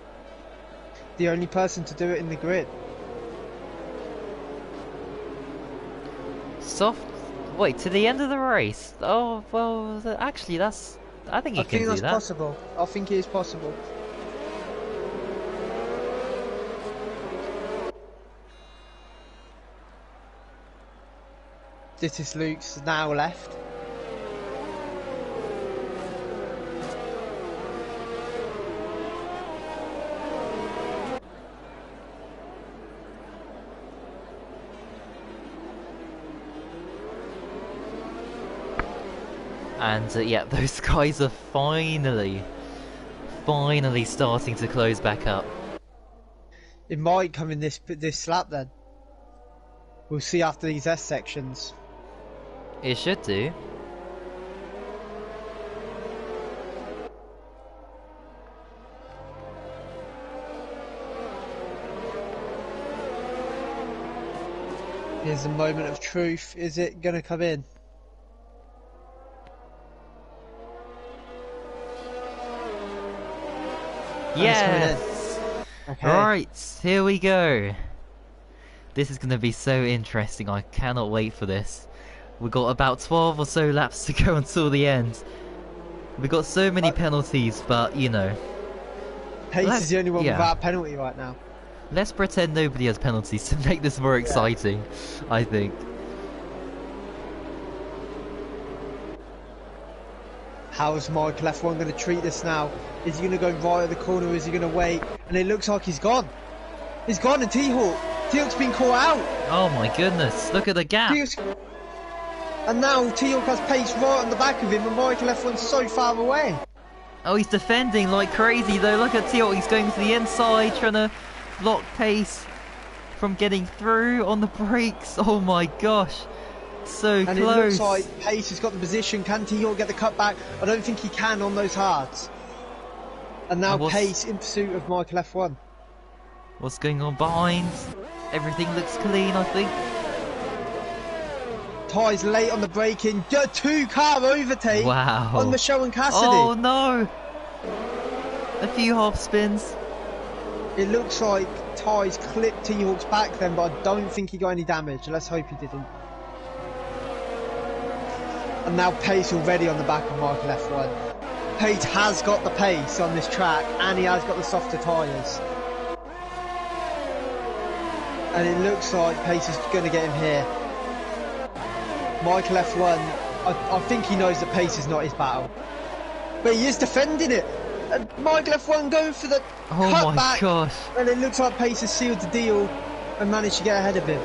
The only person to do it in the grid. Soft. Wait, to the end of the race? Oh, well, actually, that's. I think he can do that. I think that's possible. I think it is possible. Dittis Luke's now left. And yeah, those guys are finally starting to close back up. It might come in this lap then. We'll see after these S sections. It should do. Here's a moment of truth. Is it going to come in? Yes! Okay. Right, here we go. This is going to be so interesting. I cannot wait for this. We've got about 12 or so laps to go until the end. We've got so many penalties, but you know. Pace is the only one without a penalty right now. Let's pretend nobody has penalties to make this more exciting, I think. How is Michael F1 going to treat this now? Is he going to go right at the corner or is he going to wait? And it looks like he's gone. He's gone and T-Hawk's been caught out. Oh my goodness, look at the gap. And now T-Hawk has pace right on the back of him and Michael F1's so far away. Oh, he's defending like crazy though. Look at T-Hawk, he's going to the inside, trying to block pace from getting through on the brakes. Oh my gosh, so close. And it looks like Pace has got the position. Can T-Hawk get the cut back? I don't think he can on those hards. And now Pace in pursuit of Michael F1. What's going on behind? Everything looks clean, I think. Ty's late on the braking. 2-car overtake on Michelle and Cassidy. Oh no! A few half spins. It looks like Ty's clipped T-Hawk's back then, but I don't think he got any damage. Let's hope he didn't. And now Pace already on the back of Michael F1. Pace has got the pace on this track, and he has got the softer tyres. And it looks like Pace is going to get him here. Michael F1, I think he knows that Pace is not his battle. But he is defending it. And Michael F1 going for the cutback. My gosh. And it looks like Pace has sealed the deal and managed to get ahead of him.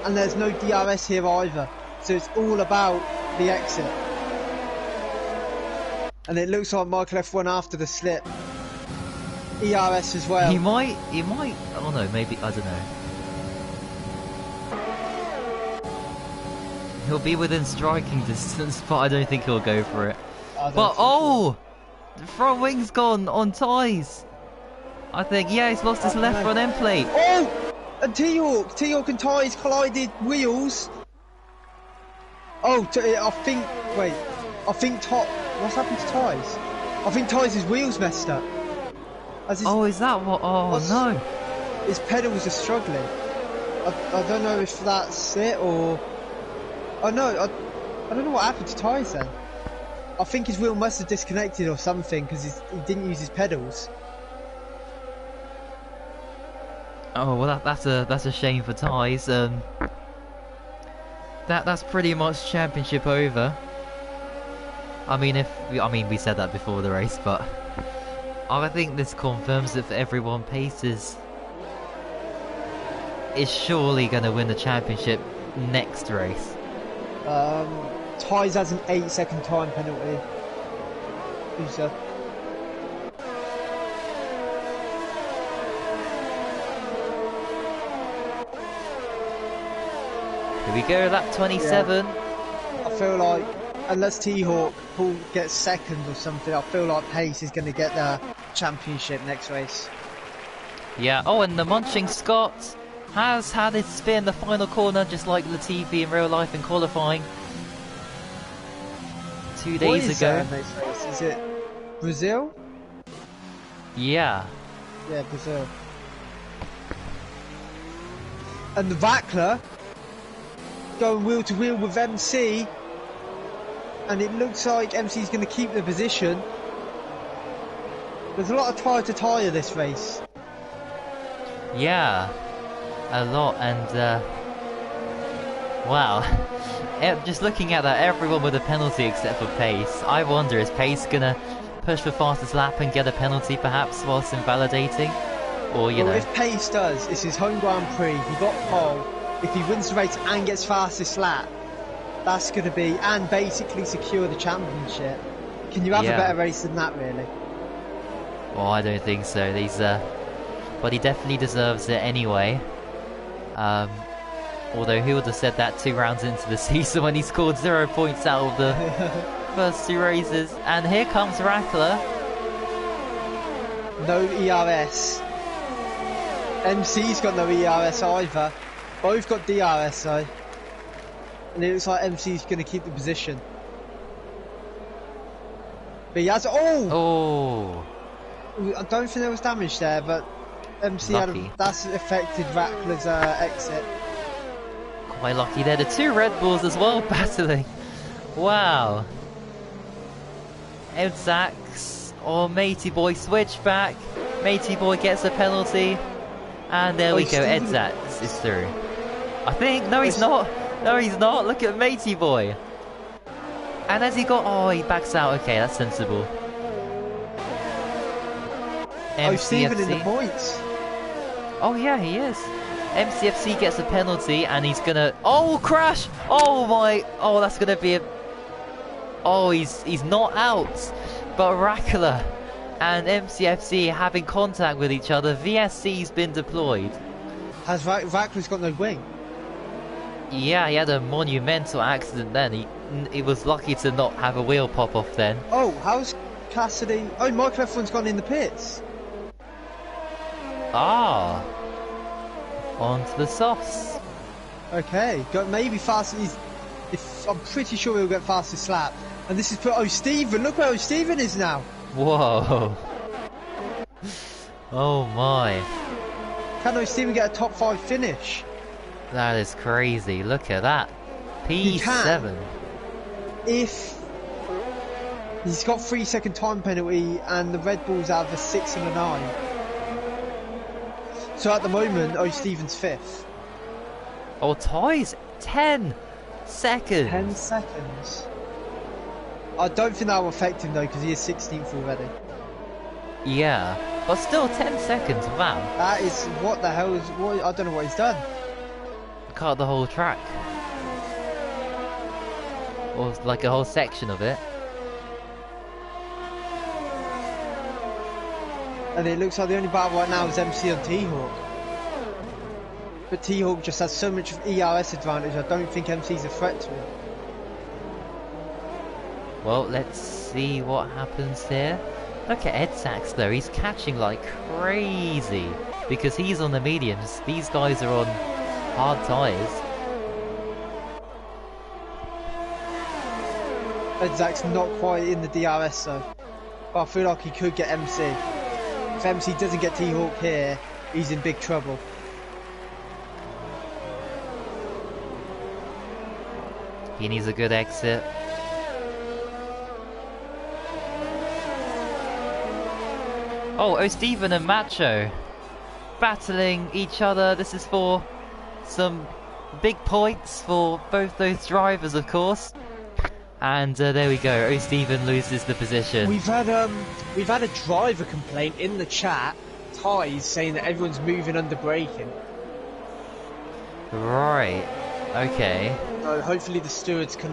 And there's no DRS here either. So it's all about the exit. And it looks like Michael F1 after the slip. ERS as well. He might, oh no, maybe, I don't know. He'll be within striking distance, but I don't think he'll go for it. But oh! The front wing's gone on ties. I think, yeah, he's lost his left front end plate. Oh! And T-Hawk and Ty's collided wheels. Oh, I think, wait. I think what's happened to Ty's? I think Ty's wheels messed up. Oh, is that what? Oh no. His pedals are struggling. I don't know if that's it or... Oh no, I don't know what happened to Ty's then. I think his wheel must have disconnected or something because he didn't use his pedals. Oh well, that's a shame for Ty's. That's pretty much championship over. I mean, we said that before the race, but I think this confirms it for everyone. Pace is surely going to win the championship next race. Ty's has an 8-second time penalty. Who's that? Here we go, lap 27. Yeah. I feel like, unless T-Hawk gets second or something, I feel like Pace is going to get the championship next race. Yeah, oh, and the Munching Scott has had his spin in the final corner, just like Latifi in real life in qualifying 2 days ago. Next race? Is it Brazil? Yeah. Yeah, Brazil. And the Vackler going wheel to wheel with MC, and it looks like MC is going to keep the position. There's a lot of tyre to tyre this race. Yeah, a lot, and wow. Just looking at that, everyone with a penalty except for Pace. I wonder, is Pace gonna push for fastest lap and get a penalty perhaps whilst invalidating? Or, you know. If Pace does, it's his home Grand Prix, he got pole. If he wins the race and gets fastest lap, That's going to be, and basically secure the championship. Can you have a better race than that, really? Well, I don't think so. These, but he definitely deserves it anyway. Although who would have said that 2 rounds into the season when he scored 0 points out of the first 2 races? And here comes Rackler. No ERS. MC's got no ERS either. Both got DRS though. And it looks like MC's going to keep the position. But he has... Oh! I don't think there was damage there, but MC that's affected Rackler's exit. Quite lucky there. The 2 Red Bulls as well battling. Wow. Edzax or Matey Boy switch back. Matey Boy gets a penalty. And there we go. Edzax is through. I think. No, he's not. No, he's not. Look at Matey Boy. And as he got... Oh, he backs out. Okay, that's sensible. Stephen in the points. Oh, yeah, he is. MCFC gets a penalty and he's gonna... Oh, crash! Oh, my... Oh, that's gonna be a... Oh, he's not out. But Rackler and MCFC having contact with each other. VSC's been deployed. Has Rackler's got no wing? Yeah, he had a monumental accident then. He was lucky to not have a wheel pop off then. Oh, how's Cassidy... Oh, Michael F1's gone in the pits. Ah. On to the softs. Okay, got maybe fast. I'm pretty sure he'll get fastest lap. And this is for Stephen. Look where Stephen is now. Whoa. Oh my. Can Stephen get a top 5 finish? That is crazy. Look at that. P7. If he's got 3-second time penalty and the Red Bulls have a 6 and a 9. So at the moment, Stephen's 5th. Oh, ties 10 seconds. 10 seconds. I don't think that will affect him though, because he is 16th already. Yeah, but still 10 seconds. Wow. That is what the hell is? What, I don't know what he's done. Cut the whole track, or like a whole section of it. And it looks like the only battle right now is MC on T-Hawk. But T-Hawk just has so much ERS advantage, I don't think MC's a threat to him. Well, let's see what happens here. Look at Edzax though, he's catching like crazy. Because he's on the mediums, these guys are on hard tyres. Edzax not quite in the DRS though. But I feel like he could get MC. If MC doesn't get T-Hawk here, he's in big trouble. He needs a good exit. Oh, Stephen and Macho battling each other. This is for some big points for both those drivers, of course. And there we go. Stephen loses the position. We've had a driver complaint in the chat, Ties, saying that everyone's moving under braking. Right. Okay. So hopefully the stewards can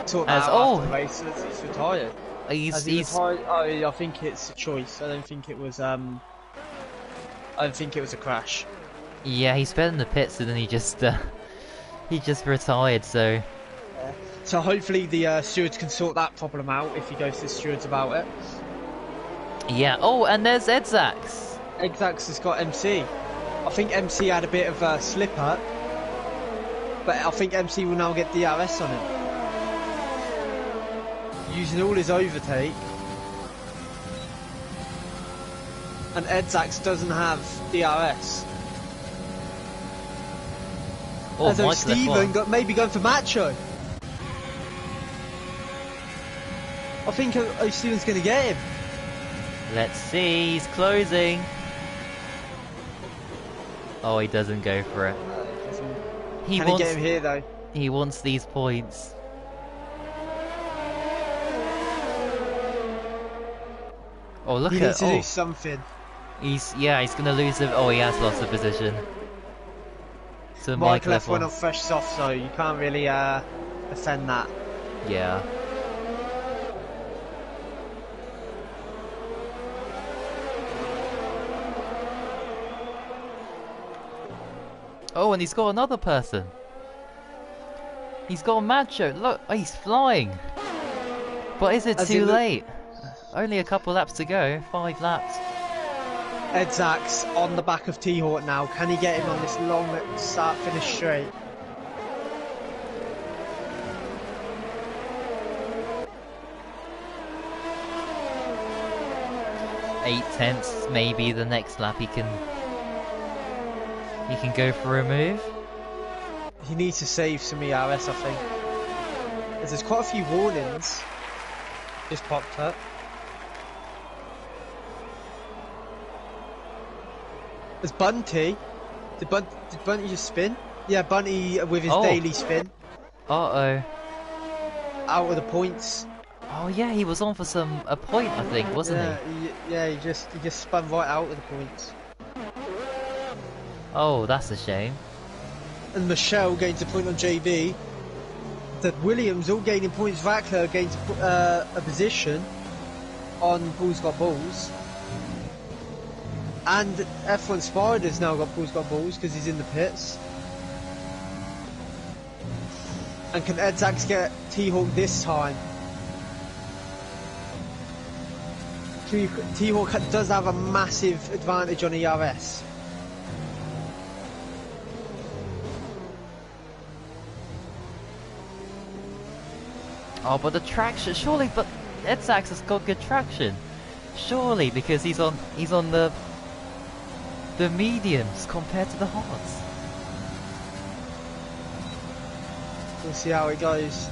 sort that out after the race. He's retired. He's retired? Oh, I think it's a choice. I don't think it was a crash. Yeah, he sped in the pits and then he just retired. So. Yeah. So hopefully the stewards can sort that problem out if he goes to the stewards about it. Yeah. Oh, and there's Edzax. Edzax has got MC. I think MC had a bit of a slip up, but I think MC will now get DRS on him. Using all his overtake. And Edzax doesn't have DRS. Oh, as though Stephen maybe going for Macho. I think Stephen's going to get him. Let's see, he's closing. Oh, he doesn't go for it. Can he get him here though? He wants these points. Oh, look at... He needs to do something. He's gonna lose it. Oh, he has lost the position. So Michael Michael F1 on fresh soft, so you can't really defend that. Yeah. Oh, and he's got another person. He's got a Macho. Look, oh, he's flying. But is it too late? Only a couple laps to go. 5 laps. Ed Zacks on the back of T-Hawk now. Can he get him on this long start finish straight? Eight tenths, maybe the next lap he can go for a move. He needs to save some ERS, I think. There's quite a few warnings just popped up. There's Bunty. Did Bunty just spin? Yeah, Bunty with his daily spin. Uh-oh. Out of the points. Oh yeah, he was on for a point, I think, wasn't he? Yeah, he just spun right out of the points. Oh, that's a shame. And Michelle gains a point on JB. That Williams all gaining points. Vackler gains a position on Bulls Got Balls. And F1 Spider's now got Bulls Got Balls because he's in the pits. And can Ed Zacks get T-Hawk this time? T-Hawk does have a massive advantage on ERS. Oh, but the traction, surely, but Ed Zacks has got good traction. Surely, because he's on the mediums compared to the hards. We'll see how it goes.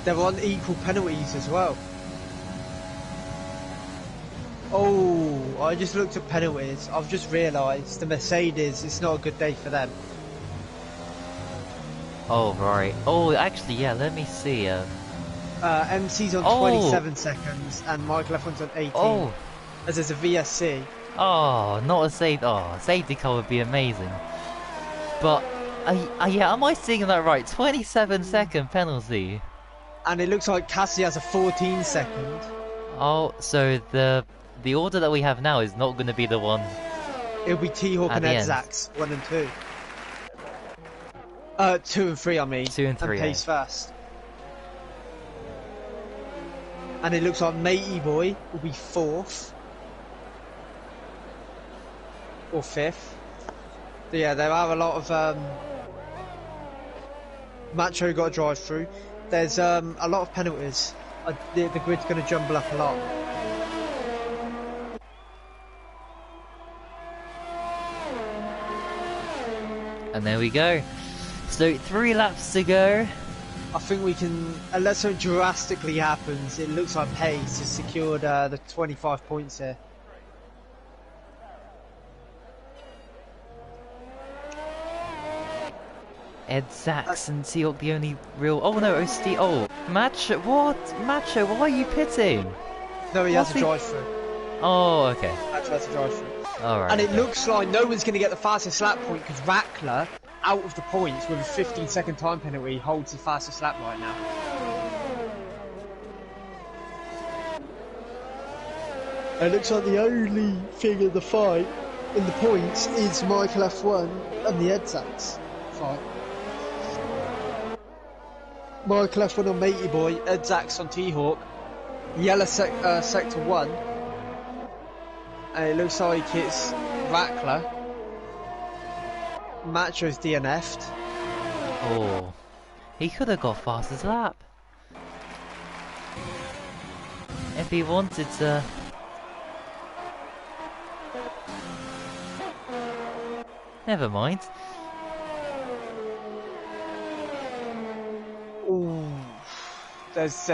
They're on equal penalties as well. Oh, I just looked at penalties. I've just realised the Mercedes, it's not a good day for them. Oh, right. Oh, actually, yeah, let me see. MC's on 27 seconds and Michael F1's on 18. Oh. As there's a VSC. Oh, not a safety. Oh, safety car would be amazing. But, yeah, am I seeing that right? 27-second penalty. And it looks like Cassie has a 14-second. Oh, so the order that we have now is not going to be the one. It'll be T-Hawk and Ed Zacks, 1 and 2. 2 and 3, I mean. 2 and 3. And pace fast. And it looks like Matey Boy will be 4th. Or 5th. But yeah, there are a lot of Macho got to drive through. There's a lot of penalties. The grid's going to jumble up a lot. And there we go. So 3 laps to go. I think we can, unless something drastically happens, it looks like Pace has secured the 25 points here. Ed Zacks and T-Hawk the only real... Oh no, OST... Oh, Macho, what? Macho, why are you pitting? No, he has a drive-through. Oh, okay. Macho has a drive-through. Alright. And it looks like no one's going to get the fastest lap point because Vackler, out of the points with a 15-second time penalty, holds the fastest lap right now. It looks like the only thing in the fight, in the points, is Michael F1 and the Ed Zacks fight. Michael F1 on Matey Boy, Ed Zacks on T-Hawk, yellow sector 1, and it looks like it's Vackler. Macho's DNF'd. Oh, he could have got fastest lap. If he wanted to. Never mind. Ooh, there's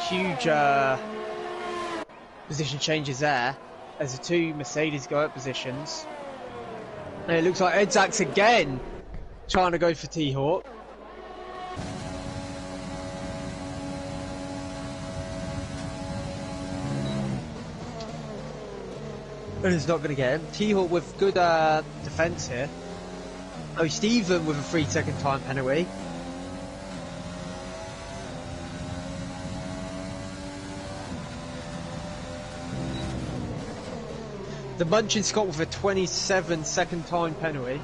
huge position changes there. As the 2 Mercedes go up positions. And it looks like Ed Zacks again trying to go for T-Hawk. And it's not going to get him. T-Hawk with good defence here. Oh, Stephen with a 3-second time penalty. The Munchin Scott with a 27-second time penalty.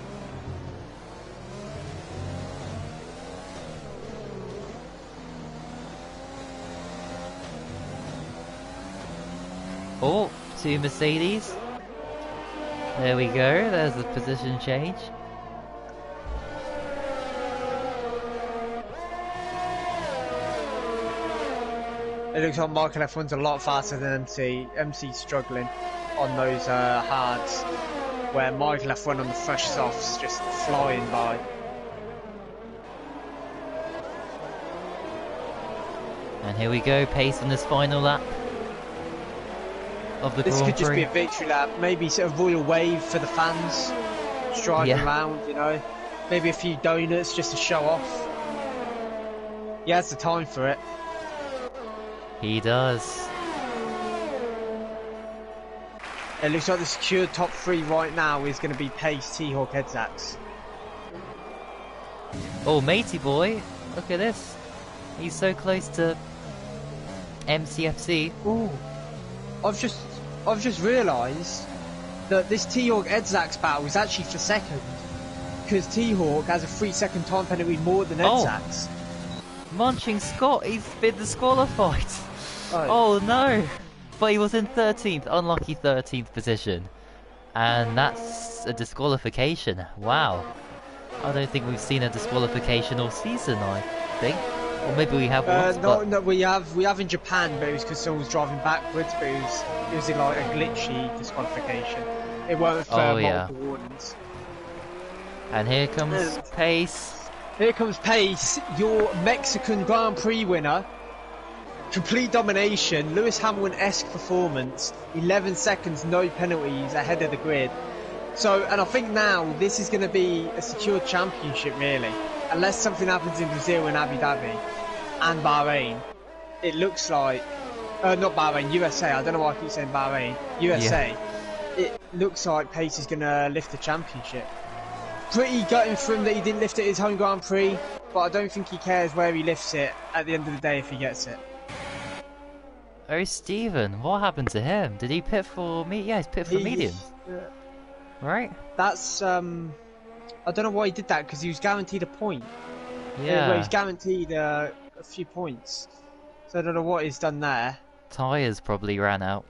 Oh, to Mercedes. There we go, there's the position change. It looks like Michael F1's a lot faster than MC. MC's struggling on those hards, where Michael F1 on the fresh softs just flying by. And here we go, pace in this final lap of the Grand Prix. This could just be a victory lap, maybe sort of royal wave for the fans, just driving around, you know. Maybe a few donuts just to show off. He has the time for it. He does. It looks like the secured top 3 right now is going to be Pace, T-Hawk, Edzax. Oh, matey boy, look at this. He's so close to MCFC. Ooh. I've just realised that this T-Hawk Edzax battle is actually for second, because T-Hawk has a 3-second time penalty more than Edzax. Munching Scott, he's been disqualified. Oh no! But he was in 13th, unlucky 13th position. And that's a disqualification. Wow. I don't think we've seen a disqualification all season, I think. Or maybe we have once, no, we have in Japan, but it was because someone was driving backwards, but it was in like a glitchy disqualification. It weren't for multiple warnings. And here comes Pace. Here comes Pace, your Mexican Grand Prix winner. Complete domination, Lewis Hamilton-esque performance, 11 seconds, no penalties, ahead of the grid. So, and I think now this is going to be a secure championship, really. Unless something happens in Brazil and Abu Dhabi and Bahrain. It looks like, not Bahrain, USA, I don't know why I keep saying Bahrain, USA. Yeah. It looks like Pace is going to lift the championship. Pretty gutting for him that he didn't lift it his home Grand Prix, but I don't think he cares where he lifts it at the end of the day if he gets it. Oh, Stephen, what happened to him? Did he pit for me? Yeah, he's pit for mediums. Yeah. Right? That's, I don't know why he did that, because he was guaranteed a point. Yeah. Well, he was guaranteed a few points. So I don't know what he's done there. Tyres probably ran out.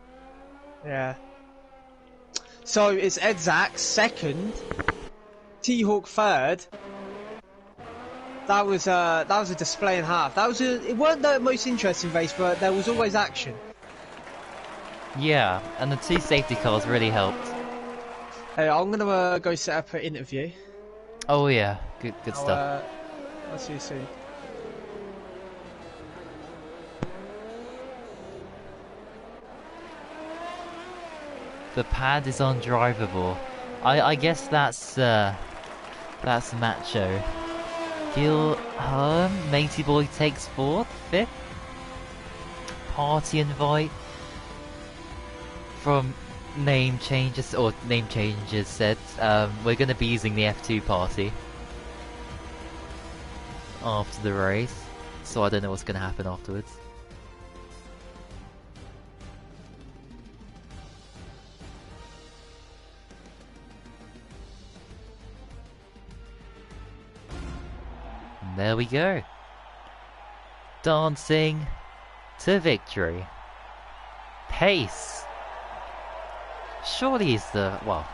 Yeah. So it's Edzax second, T-Hawk third. That was a display and a half. It weren't the most interesting race, but there was always action. Yeah, and the 2 safety cars really helped. Hey, I'm gonna go set up an interview. Oh yeah, good stuff. I'll see you soon. The pad is undrivable. I guess that's macho. Gil Matey Boy takes 4th, 5th. Party invite from name changes said we're gonna be using the F2 party after the race, so I don't know what's gonna happen afterwards. And there we go. Dancing to victory. Pace. Surely he's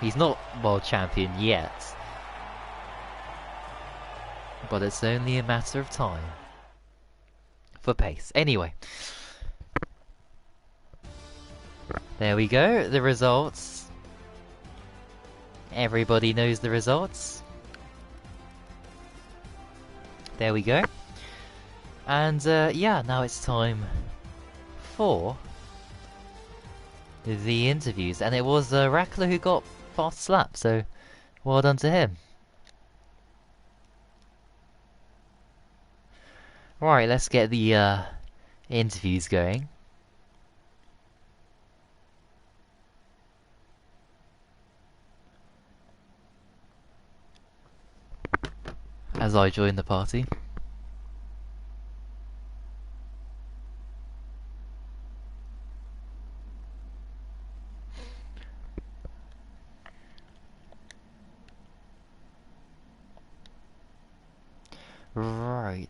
he's not world champion yet. But it's only a matter of time for Pace. Anyway. There we go, the results. Everybody knows the results. There we go. And yeah, now it's time for the interviews. And it was Rackler who got fast lap, so well done to him. Right, let's get the interviews going. as I join the party. Right.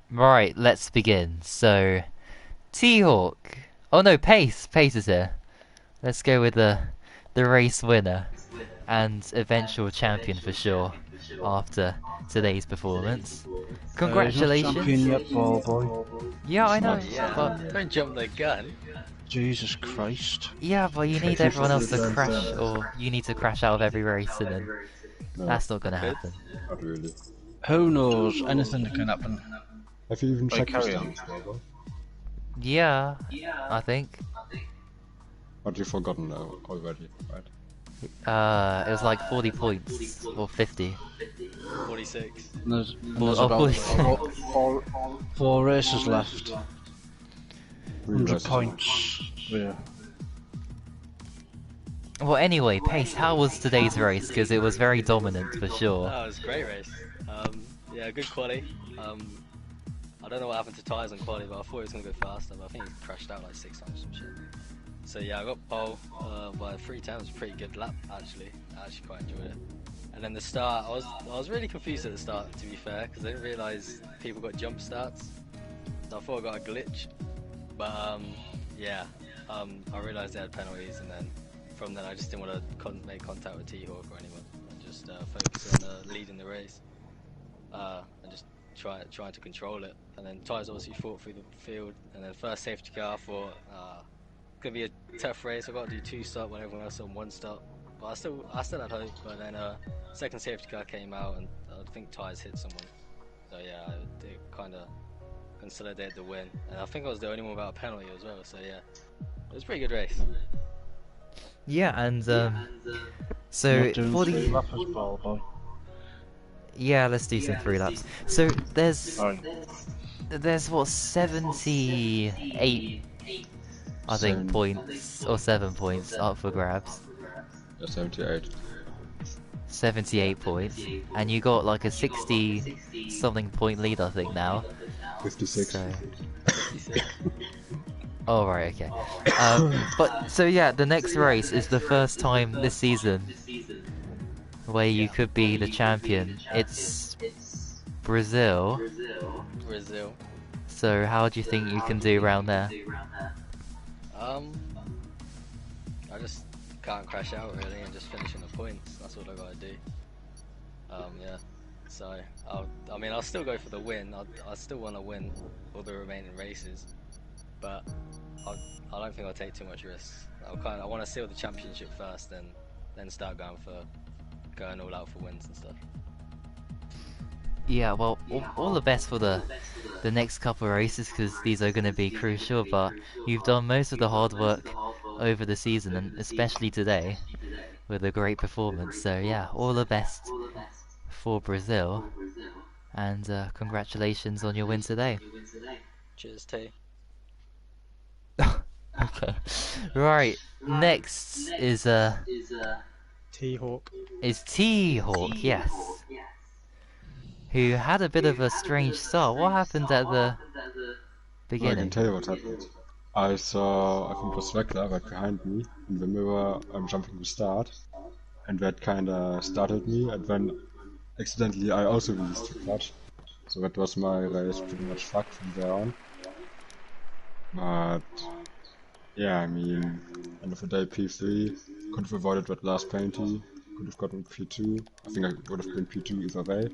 Right, let's begin. So, T-Hawk. Oh no, Pace. Pace is here. Let's go with the race winner and eventual champion for sure after today's performance. Congratulations. He's not champion yet, ball boy. Yeah, I know, Yeah, but don't jump the gun. Jesus Christ. yeah, but you need everyone else to crash, or you need to crash out of every race, and then that's not gonna happen. Not really. Who knows? Anything can happen. Have you even checked carry the on. stats, Barbara? Yeah, I think. But you've forgotten now already, right? It was like 40 points, or 50. 46. There's Oh, about 46. four races left. 100 races points. Yeah. Well, anyway, Pace, how was today's race? Because it was very dominant for sure. Oh, it was a great race. Yeah, good quali. I don't know what happened to tyres on quali, but I thought it was going to go faster, but I think he crashed out like 6 times or some shit. So yeah, I got pole by 3 times. It was a pretty good lap, actually. I actually quite enjoyed it. And then the start, I was really confused at the start, to be fair, because I didn't realise people got jump starts. So I thought I got a glitch. But yeah, I realised they had penalties, and then from then I just didn't want to make contact with T-Hawk or anyone. I just focus on leading the race and just trying to control it. And then tyres obviously fought through the field, and then first safety car, I thought it's gonna be a tough race. I got to do 2 stop when everyone else on 1 stop. But I still had hope. But then second safety car came out, and I think tyres hit someone. So yeah, it kind of consolidated the win, and I think I was the only one without a penalty as well. So yeah, it was a pretty good race. Yeah, and so Not doing 40. 3 lappers, ball boy. Yeah, let's do some 3 laps. So there's what 78, I think, points or 7 points up for grabs. Yeah, 78. 78 points, and you got like a 60 something point lead, I think now. 56. So... Oh right, okay. But so yeah, the next race is the first time this season where you could be the champion. It's Brazil. Brazil. So how do you think you can do around there? I just can't crash out really and just finish in the points. That's all I gotta do. Yeah. So I'll still go for the win. I still want to win all the remaining races, but I don't think I'll take too much risks. I want to seal the championship first, then start going all out for wins and stuff. Yeah, well, all the best for the next couple of races, because these are going to be crucial, but you've done most of the hard work over the season, and especially today, with a great performance. So yeah, all the best for Brazil, and congratulations on your win today. Cheers, T. Okay, right, next is T-Hawk. T-Hawk, yes. Who had a bit of a strange start. What happened at the I beginning? can tell you what happened. I saw, I think it was Vector right behind me in the mirror. I'm jumping to start, and that kinda startled me, and then accidentally I also released the clutch. So that was my race pretty much fucked from there on. But yeah, I mean, end of the day P3, could have avoided that last penalty, could have gotten P2. I think I would have been P2 either way.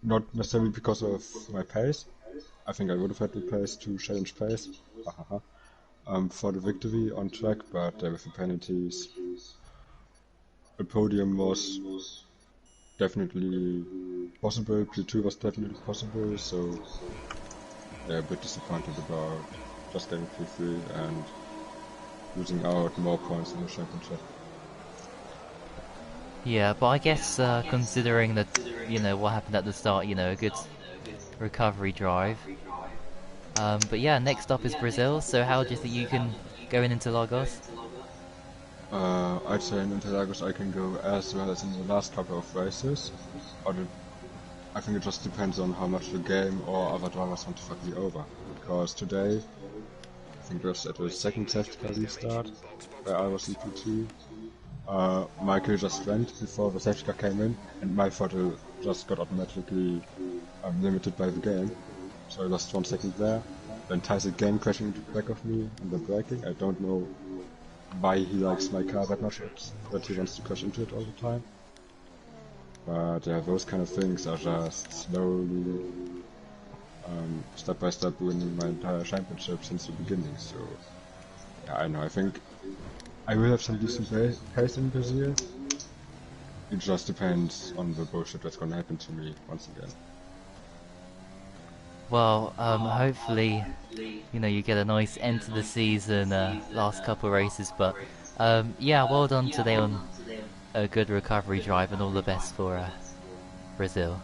Not necessarily because of my pace. I think I would have had the pace to challenge pace for the victory on track, but with the penalties, the podium was definitely possible, P2 was definitely possible, so yeah, a bit disappointed about just getting P3 and losing out more points in the championship. Yeah, but I guess considering that, you know, what happened at the start, you know, a good recovery drive. But yeah, next up is Brazil, so how do you think you can go into Lagos? I'd say in Interlagos I can go as well as in the last couple of races. I think it just depends on how much the game or other drivers want to fuck me over. Because today, I think it was at the second safety car restart, where I was in P2. Michael just went before the safety car came in, and my photo just got automatically limited by the game. So I lost 1 second there. Then Ty's again crashing into the back of me and then braking. I don't know why he likes my car that much, that he wants to crash into it all the time. But yeah, those kind of things are just slowly, step by step winning my entire championship since the beginning. So yeah, I know. I think I will have some decent pace in Brazil. It just depends on the bullshit that's gonna happen to me once again. Well, hopefully, you know, you get a nice end to the season, last couple of races, but, yeah, well done today on a good recovery drive, and all the best for, Brazil.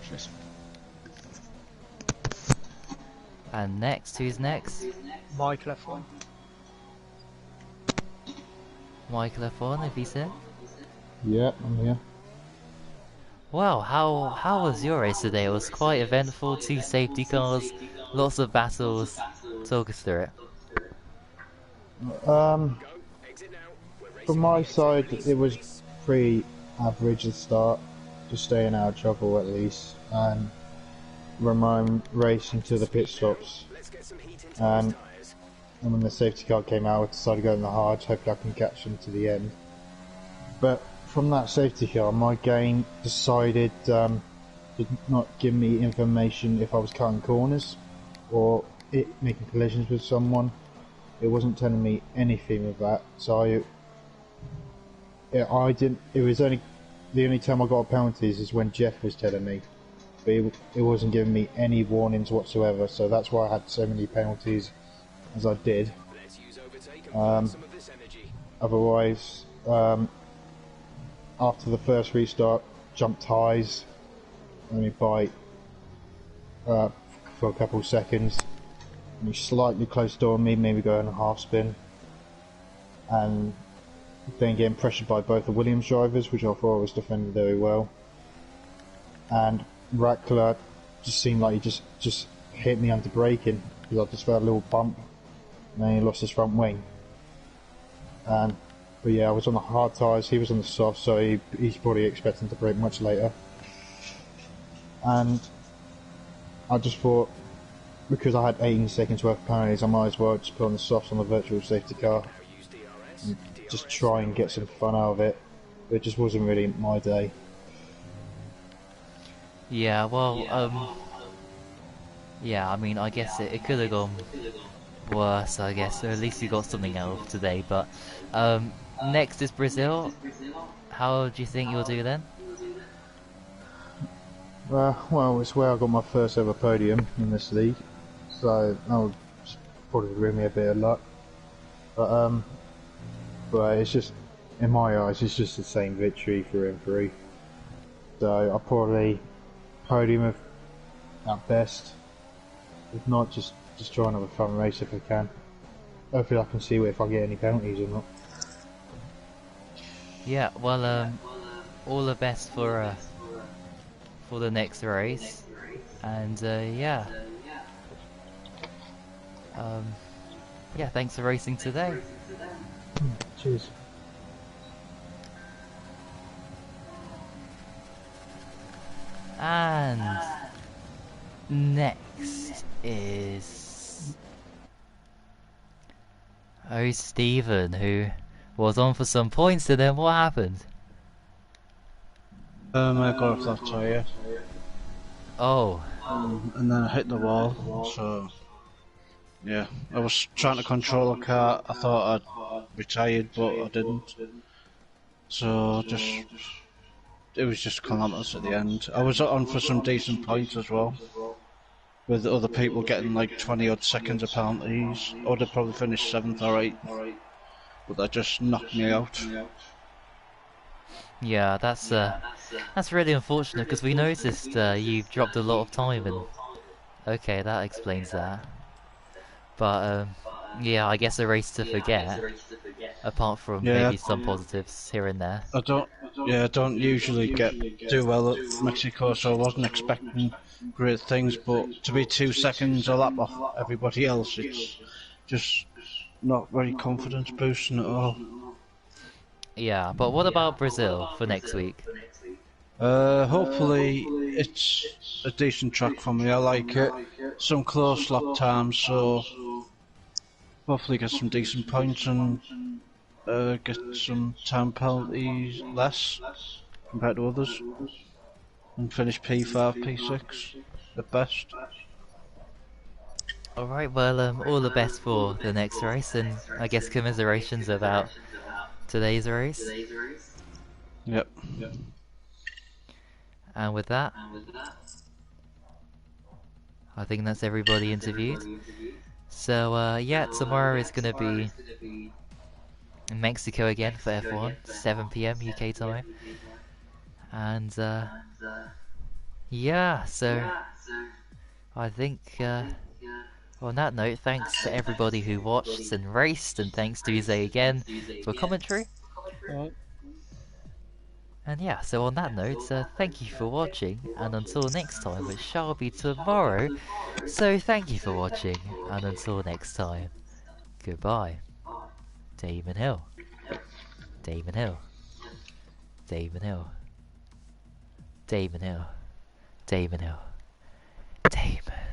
Cheers. And next, who's next? Michael F1. Michael F1, have you said? Yeah, I'm here. Well, how was your race today? It was quite eventful, 2 safety cars, lots of battles. Talk us through it. From my side, it was pretty average at the start, just staying out of trouble at least, and Ramon racing to the pit stops. And when the safety car came out, I decided to go in the hard, hoping I can catch them to the end. But from that safety car, my game decided did not give me information if I was cutting corners or making collisions with someone. It wasn't telling me anything of that, so I didn't. It was only the only time I got penalties is when Jeff was telling me, but it wasn't giving me any warnings whatsoever. So that's why I had so many penalties as I did. Otherwise, after the first restart, jumped highs only by for a couple of seconds. And he slightly closed door on me, maybe going a half spin, and then getting pressured by both the Williams drivers, which I thought was defended very well. And Rackler just seemed like he just hit me under braking, because I just felt a little bump, and then he lost his front wing. But yeah, I was on the hard tyres, he was on the soft, so he's probably expecting to brake much later. And I just thought, because I had 18 seconds worth of penalties, I might as well just put on the softs on the virtual safety car and just try and get some fun out of it. It just wasn't really my day. Yeah, well, yeah, I mean, I guess it could have gone worse, I guess, so at least you got something out of today, but, next is Brazil. How do you think you'll do then? Well, it's where I got my first ever podium in this league, so that would probably bring me a bit of luck. But it's just, in my eyes, it's just the same victory for M3. So I'll probably podium at best. If not, just try another fun race if I can. Hopefully I can see if I get any penalties or not. Yeah, well, all the best for the next race, and yeah, yeah, thanks for racing today. Cheers. And next is Stephen, who was on for some points, and then what happened? I got off that tyre. Oh. And then I hit the wall, so yeah. I was trying to control the car. I thought I'd retired, but I didn't. So it was just calamitous at the end. I was on for some decent points as well, with other people getting like 20 odd seconds of penalties. I would have probably finished 7th or 8th, but that just knocked me out. Yeah, that's really unfortunate, because we noticed you've dropped a lot of time, and okay, that explains that. But Yeah, I guess a race to forget. Apart from Yeah, maybe some positives here and there. I don't. Yeah, I don't usually do well at Mexico, so I wasn't expecting great things. But to be 2 seconds a lap off everybody else, it's just not very confidence boosting at all. Yeah, but what about Brazil for next week? Hopefully it's a decent track for me. I like it. Some close lap times, so hopefully get some decent points and get some time penalties less compared to others, and finish P5, P6 at best. Alright, well, all the best for the next race, and I guess commiserations about today's race. Yep. And with that, I think that's everybody interviewed. So, yeah, tomorrow is gonna be in Mexico again for F1, 7 PM UK time. And, yeah, so I think, on that note, thanks to everybody who watched and raced, and thanks to Uze again for commentary. And yeah, so on that note, thank you for watching, and until next time, which shall be tomorrow. So thank you for watching, and until next time, goodbye. Damon Hill. Damon Hill. Damon Hill. Damon Hill. Damon Hill. Damon.